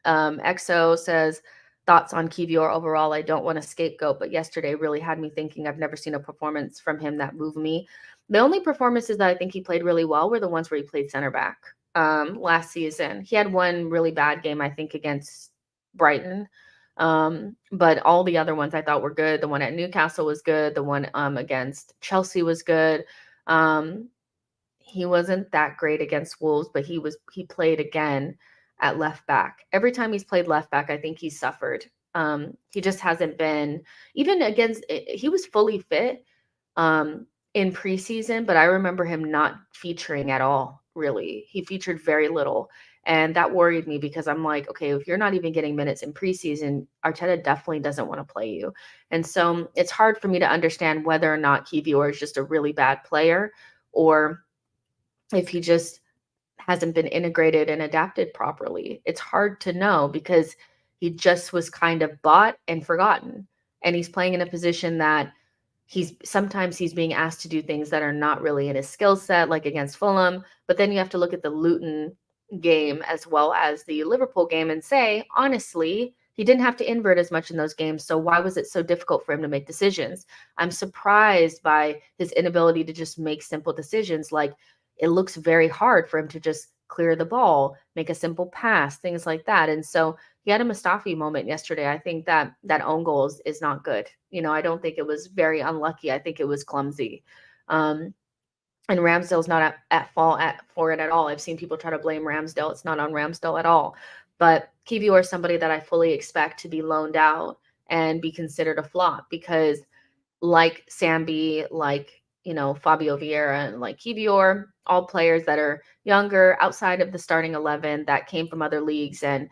EXO says, thoughts on Kivior overall. I don't want to scapegoat, but yesterday really had me thinking. I've never seen a performance from him that moved me. The only performances that I think he played really well were the ones where he played center back last season. He had one really bad game, I think, against Brighton. But all the other ones I thought were good. The one at Newcastle was good. The one against Chelsea was good. He wasn't that great against Wolves, but he played again at left back. Every time he's played left back, I think he's suffered. He just hasn't been, even against, he was fully fit in preseason, but I remember him not featuring at all, really. He featured very little. And that worried me because I'm like, okay, if you're not even getting minutes in preseason, Arteta definitely doesn't want to play you. And so it's hard for me to understand whether or not Kivior is just a really bad player, or if he just hasn't been integrated and adapted properly. It's hard to know because he just was kind of bought and forgotten. And he's playing in a position that sometimes he's being asked to do things that are not really in his skill set, like against Fulham. But then you have to look at the Luton game as well as the Liverpool game and say, honestly, he didn't have to invert as much in those games. So why was it so difficult for him to make decisions? I'm surprised by his inability to just make simple decisions. Like, it looks very hard for him to just clear the ball, make a simple pass, things like that. And so he had a Mustafi moment yesterday. I think that own goal is not good. I don't think it was very unlucky. I think it was clumsy. And Ramsdale's not at fault for it at all. I've seen people try to blame Ramsdale. It's not on Ramsdale at all. But Kivior is somebody that I fully expect to be loaned out and be considered a flop because, like Sambi, like Fabio Vieira and like Kivior, all players that are younger outside of the starting 11 that came from other leagues and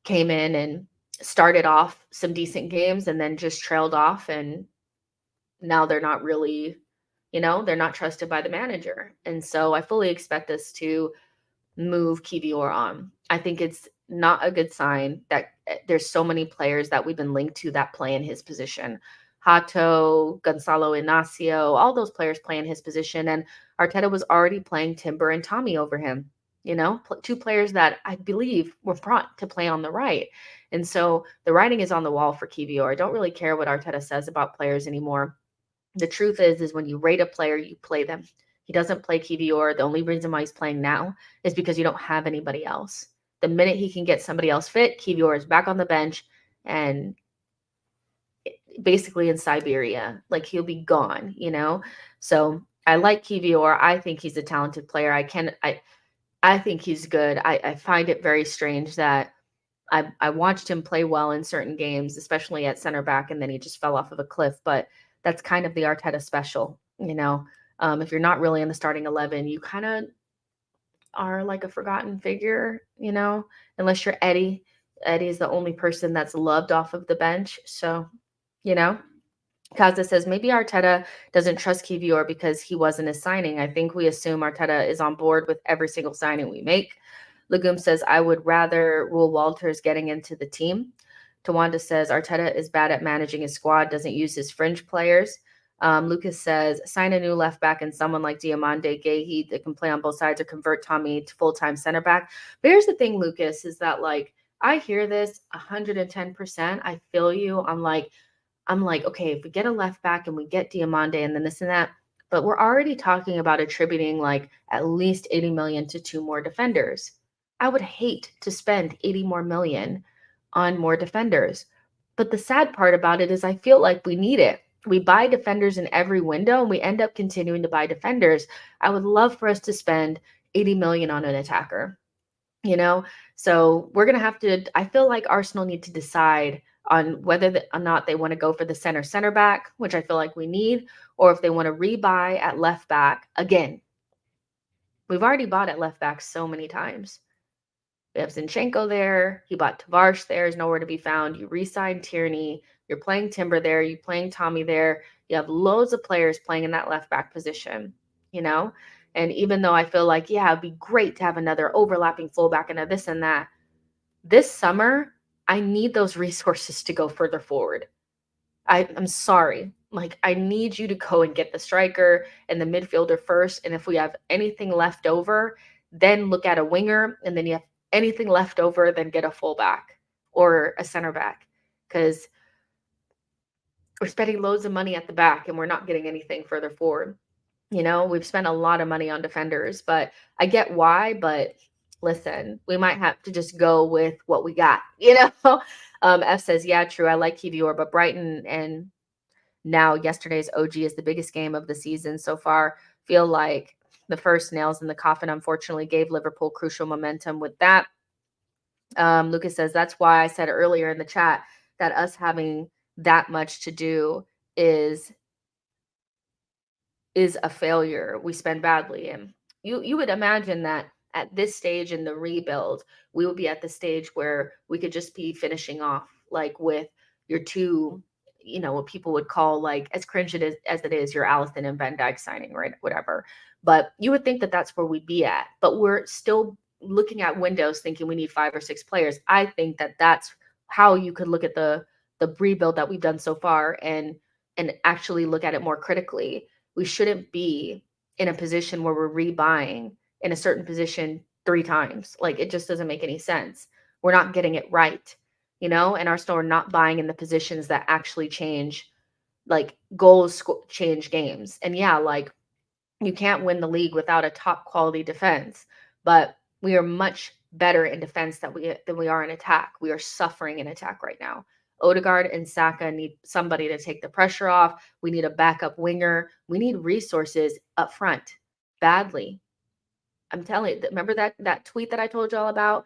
came in and started off some decent games and then just trailed off, and now they're not really, they're not trusted by the manager. And so I fully expect us to move Kivior on. I think it's not a good sign that there's so many players that we've been linked to that play in his position. Hato, Gonzalo Inacio, all those players play in his position. And Arteta was already playing Timber and Tommy over him, two players that I believe were brought to play on the right. And so the writing is on the wall for Kivior. I don't really care what Arteta says about players anymore. The truth is when you rate a player, you play them. He doesn't play Kivior. The only reason why he's playing now is because you don't have anybody else. The minute he can get somebody else fit, Kivior is back on the bench and basically in Siberia. Like he'll be gone. So I like Kivior. I think he's a talented player. I think he's good. I find it very strange that I watched him play well in certain games, especially at center back, and then he just fell off of a cliff. But that's kind of the Arteta special. If you're not really in the starting 11, you kind of are like a forgotten figure, unless you're Eddie. Eddie is the only person that's loved off of the bench. So, you know, Kaza says maybe Arteta doesn't trust Kivior because he wasn't a signing. I think we assume Arteta is on board with every single signing we make. Legume says I would rather rule Walters getting into the team. Tawanda says Arteta is bad at managing his squad, doesn't use his fringe players. Lucas says sign a new left back and someone like Diamande Gahey that can play on both sides or convert Tommy to full-time center back. But here's the thing, Lucas, is that like I hear this 110%. I feel you. I'm like, okay, if we get a left back and we get Diamande and then this and that, but we're already talking about attributing like at least 80 million to 2 more defenders. I would hate to spend 80 more million on more defenders. But the sad part about it is I feel like we need it. We buy defenders in every window and we end up continuing to buy defenders. I would love for us to spend 80 million on an attacker. So we're going to have to, I feel like Arsenal need to decide on whether or not they want to go for the center back, which I feel like we need, or if they want to rebuy at left back again. We've already bought at left back so many times. We have Zinchenko there. He bought Tavares there. Is nowhere to be found. You re-signed Tierney. You're playing Timber there. You're playing Tommy there. You have loads of players playing in that left back position. And even though I feel like, yeah, it'd be great to have another overlapping fullback and a this and that, this summer, I need those resources to go further forward. I'm sorry. Like, I need you to go and get the striker and the midfielder first. And if we have anything left over, then look at a winger. And then you have anything left over, then get a fullback or a center back. Because we're spending loads of money at the back and we're not getting anything further forward. We've spent a lot of money on defenders, but I get why. But listen, we might have to just go with what we got. F says, yeah, true. I like Kivior, but Brighton and now yesterday's OG is the biggest game of the season so far. Feel like the first nails in the coffin, unfortunately, gave Liverpool crucial momentum with that. Lucas says, that's why I said earlier in the chat that us having that much to do is a failure. We spend badly. And you would imagine that at this stage in the rebuild, we would be at the stage where we could just be finishing off like with your two, what people would call like as cringe as it is, your Alisson and Van Dijk signing, right? Whatever. But you would think that that's where we'd be at. But we're still looking at windows thinking we need 5 or 6 players. I think that that's how you could look at the rebuild that we've done so far and actually look at it more critically. We shouldn't be in a position where we're rebuying in a certain position 3 times. Like it just doesn't make any sense. We're not getting it right, and Arsenal are not buying in the positions that actually change, like goals change games. And yeah, like you can't win the league without a top quality defense, but we are much better in defense than we are in attack. We are suffering in attack right now. Odegaard and Saka need somebody to take the pressure off. We need a backup winger. We need resources up front badly. I'm telling you, remember that tweet that I told you all about?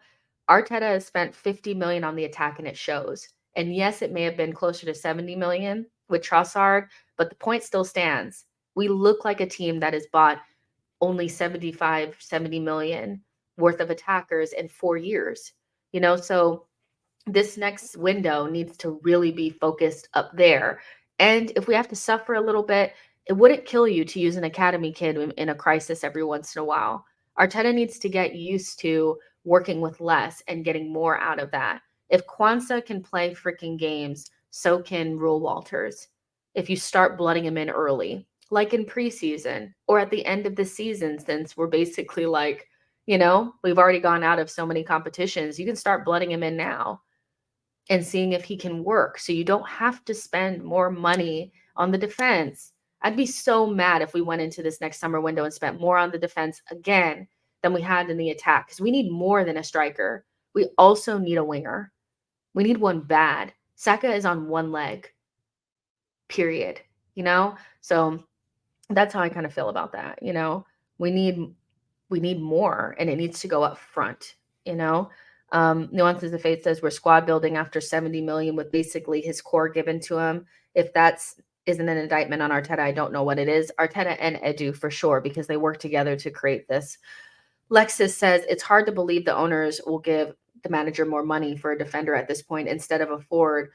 Arteta has spent 50 million on the attack and it shows. And yes, it may have been closer to 70 million with Trossard, but the point still stands. We look like a team that has bought only 70 million worth of attackers in 4 years. So this next window needs to really be focused up there. And if we have to suffer a little bit, it wouldn't kill you to use an academy kid in a crisis every once in a while. Arteta needs to get used to working with less and getting more out of that. If Kwanzaa can play freaking games, so can Rule Walters. If you start blooding him in early, like in preseason or at the end of the season, since we're basically like, we've already gone out of so many competitions, you can start blooding him in now and seeing if he can work. So you don't have to spend more money on the defense. I'd be so mad if we went into this next summer window and spent more on the defense again than we had in the attack, because we need more than a striker. We also need a winger. We need one bad. Saka is on one leg, period. So that's how I kind of feel about that. We need more, and it needs to go up front. Nuances of Fate says we're squad building after 70 million with basically his core given to him. If that's isn't an indictment on Arteta, I don't know what it is. Arteta and Edu for sure, because they work together to create this. Lexus says it's hard to believe the owners will give the manager more money for a defender at this point instead of a forward.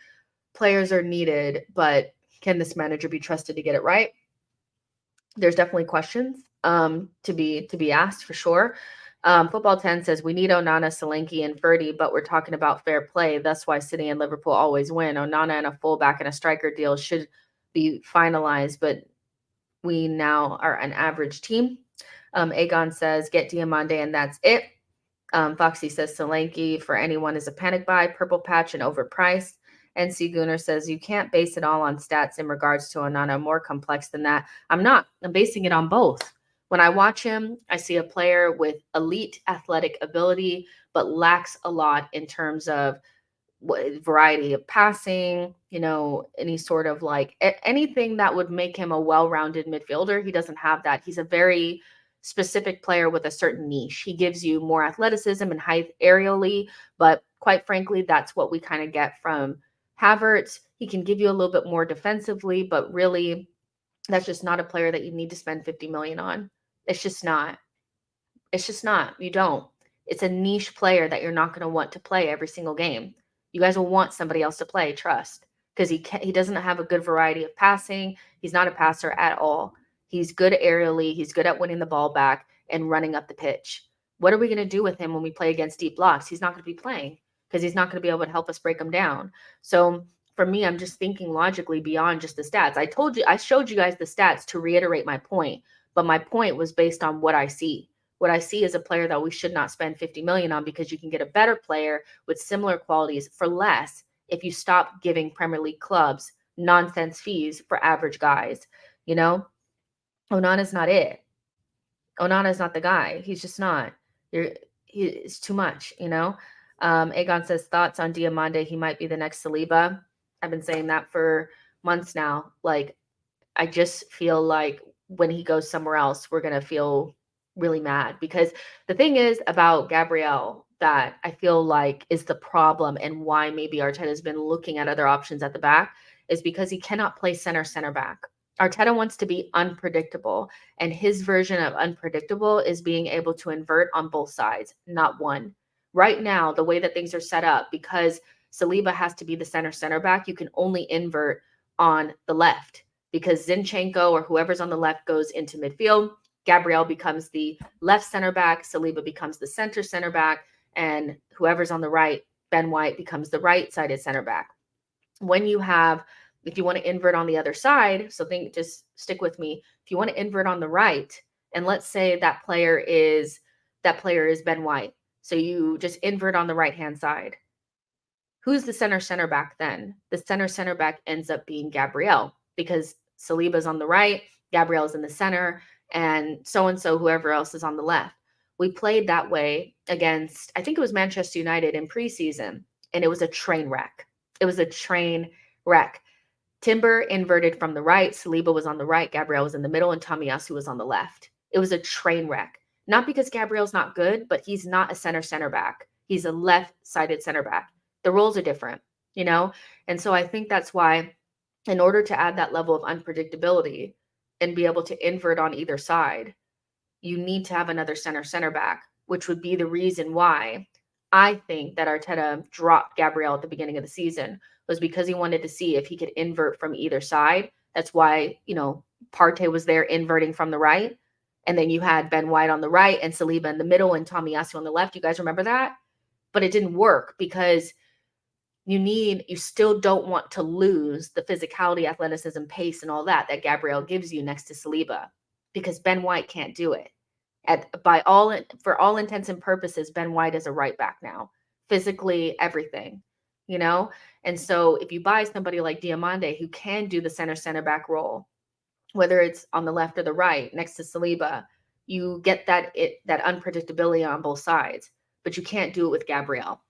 Players are needed, but can this manager be trusted to get it right? There's definitely questions to be asked for sure. Football 10 says we need Onana, Solanke, and Ferdy, but we're talking about fair play. That's why City and Liverpool always win. Onana and a fullback and a striker deal should be finalized, but we now are an average team. Aegon says get Diamande and that's it. Foxy says Solanke for anyone is a panic buy, purple patch and overpriced. NC Gunner says you can't base it all on stats in regards to Onana, more complex than that. I'm not. I'm basing it on both. When I watch him, I see a player with elite athletic ability, but lacks a lot in terms of variety of passing, any sort of like anything that would make him a well-rounded midfielder. He doesn't have that. He's a very specific player with a certain niche. He gives you more athleticism and height aerially, but quite frankly, that's what we kind of get from Havertz. He can give you a little bit more defensively, but really that's just not a player that you need to spend 50 million on. It's just not. You don't. It's a niche player that you're not going to want to play every single game. You guys will want somebody else to play, trust, because he doesn't have a good variety of passing. He's not a passer at all. He's good aerially. He's good at winning the ball back and running up the pitch. What are we going to do with him when we play against deep blocks? He's not going to be playing because he's not going to be able to help us break them down. So for me, I'm just thinking logically beyond just the stats. I showed you guys the stats to reiterate my point, but my point was based on what I see. What I see is a player that we should not spend 50 million on, because you can get a better player with similar qualities for less if you stop giving Premier League clubs nonsense fees for average guys. Onana's not it. Onana's not the guy. He's just not. He's too much, Aegon says thoughts on Diamande. He might be the next Saliba. I've been saying that for months now. Like, I just feel like when he goes somewhere else, we're going to feel really mad, because the thing is about Gabriel that I feel like is the problem, and why maybe Arteta has been looking at other options at the back, is because he cannot play center back. Arteta wants to be unpredictable, and his version of unpredictable is being able to invert on both sides, not one. Right now, the way that things are set up, because Saliba has to be the center back, you can only invert on the left, because Zinchenko or whoever's on the left goes into midfield. Gabriel becomes the left center back, Saliba becomes the center back, and whoever's on the right, Ben White, becomes the right-sided center back. If you want to invert on the other side, just stick with me. If you want to invert on the right, and let's say that player is Ben White, so you just invert on the right-hand side. Who's the center back then? The center back ends up being Gabriel, because Saliba's on the right, Gabriel's in the center, and so whoever else is on the left. We played that way against, I think it was Manchester United in preseason, and it was a train wreck. Timber inverted from the right, Saliba was on the right, Gabriel was in the middle, and Tomiyasu was on the left. It was a train wreck. Not because Gabriel's not good, but he's not a center back. He's a left-sided center back. The roles are different, And so I think that's why, in order to add that level of unpredictability and be able to invert on either side, you need to have another center back, which would be the reason why I think that Arteta dropped Gabriel at the beginning of the season, was because he wanted to see if he could invert from either side. That's why, Partey was there inverting from the right. And then you had Ben White on the right and Saliba in the middle and Tomiyasu on the left. You guys remember that? But it didn't work because you still don't want to lose the physicality, athleticism, pace, and all that Gabriel gives you next to Saliba, because Ben White can't do it. For all intents and purposes, Ben White is a right back now, physically, everything, you know? And so if you buy somebody like Diamande who can do the center back role, whether it's on the left or the right next to Saliba, you get that unpredictability on both sides, but you can't do it with Gabriel.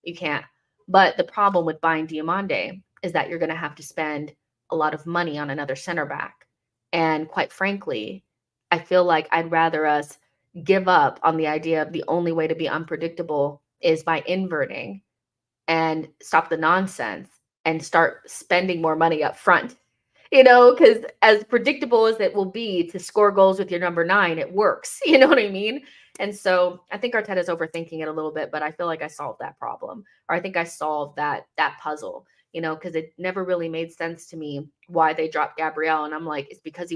You can't. But the problem with buying Diamande is that you're going to have to spend a lot of money on another center back. And quite frankly, I feel like I'd rather us give up on the idea of the only way to be unpredictable is by inverting and stop the nonsense and start spending more money up front. Because as predictable as it will be to score goals with your number 9, it works. You know what I mean? And so I think Arteta's overthinking it a little bit, but I feel like I solved that problem, or I think I solved that puzzle, because it never really made sense to me why they dropped Gabriel. And I'm like, it's because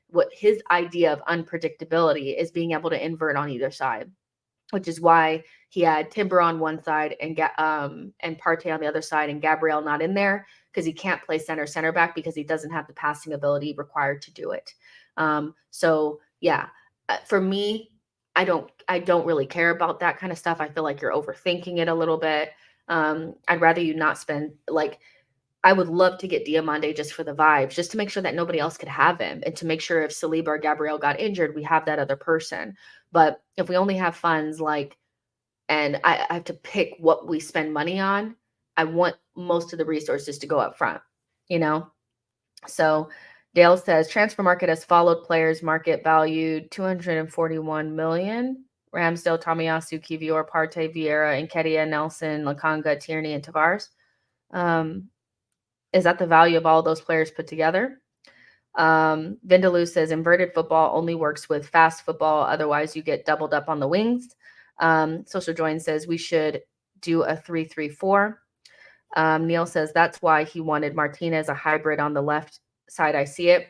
what his idea of unpredictability is being able to invert on either side, which is why he had Timber on one side and Partey on the other side and Gabriel not in there, because he can't play center back because he doesn't have the passing ability required to do it. So yeah, for me, I don't really care about that kind of stuff. I feel like you're overthinking it a little bit. I'd rather you not spend, like, I would love to get Diamande just for the vibes, just to make sure that nobody else could have him, and to make sure if Saliba or Gabriel got injured, we have that other person. But if we only have funds, and I have to pick what we spend money on, I want most of the resources to go up front, So Dale says transfer market has followed players market value 241 million. Ramsdale, Tomiyasu, Kivior, Partey, Vieira, Nketiah, Nelson, Lakanga, Tierney, and Tavares. Is that the value of all those players put together? Vindaloo says inverted football only works with fast football. Otherwise, you get doubled up on the wings. Social Join says we should do a 3-3-4. Neil says that's why he wanted Martinez, a hybrid on the left side. I see it.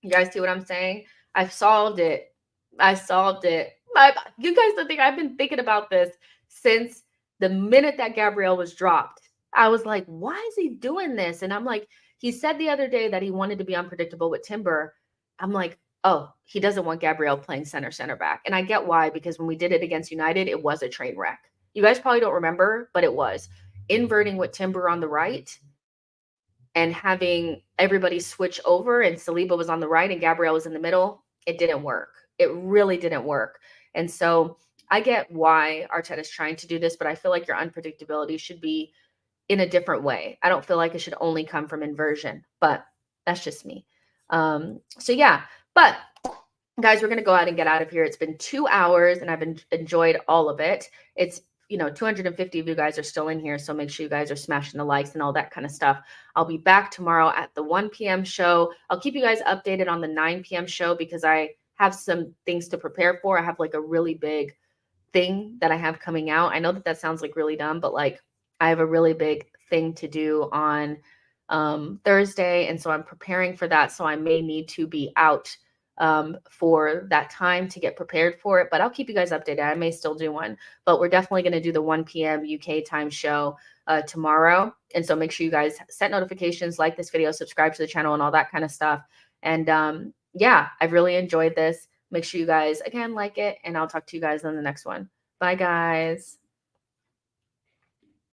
You guys see what I'm saying? I've solved it. You guys don't think I've been thinking about this since the minute that Gabriel was dropped. I was like, why is he doing this? And I'm like, he said the other day that he wanted to be unpredictable with Timber. I'm like, oh, he doesn't want Gabriel playing center back. And I get why, because when we did it against United, it was a train wreck. You guys probably don't remember, but it was. Inverting with Timber on the right and having everybody switch over, and Saliba was on the right and Gabriel was in the middle, it didn't work. It really didn't work. And so I get why Arteta's trying to do this, but I feel like your unpredictability should be in a different way. I don't feel like it should only come from inversion, but that's just me. So yeah, but guys, we're going to go out and get out of here. It's been 2 hours and I've enjoyed all of it. It's 250 of you guys are still in here, so make sure you guys are smashing the likes and all that kind of stuff. I'll be back tomorrow at the 1 p.m. show. I'll keep you guys updated on the 9 p.m. show because I have some things to prepare for. I have like a really big thing that I have coming out. I know that sounds like really dumb, but like I have a really big thing to do on Thursday, and so I'm preparing for that. So I may need to be out for that time to get prepared for it, but I'll keep you guys updated. I may still do one, but we're definitely going to do the 1 p.m. UK time show tomorrow. And so make sure you guys set notifications, like this video, subscribe to the channel and all that kind of stuff. And yeah, I've really enjoyed this. Make sure you guys, again, like it, and I'll talk to you guys on the next one. Bye, guys.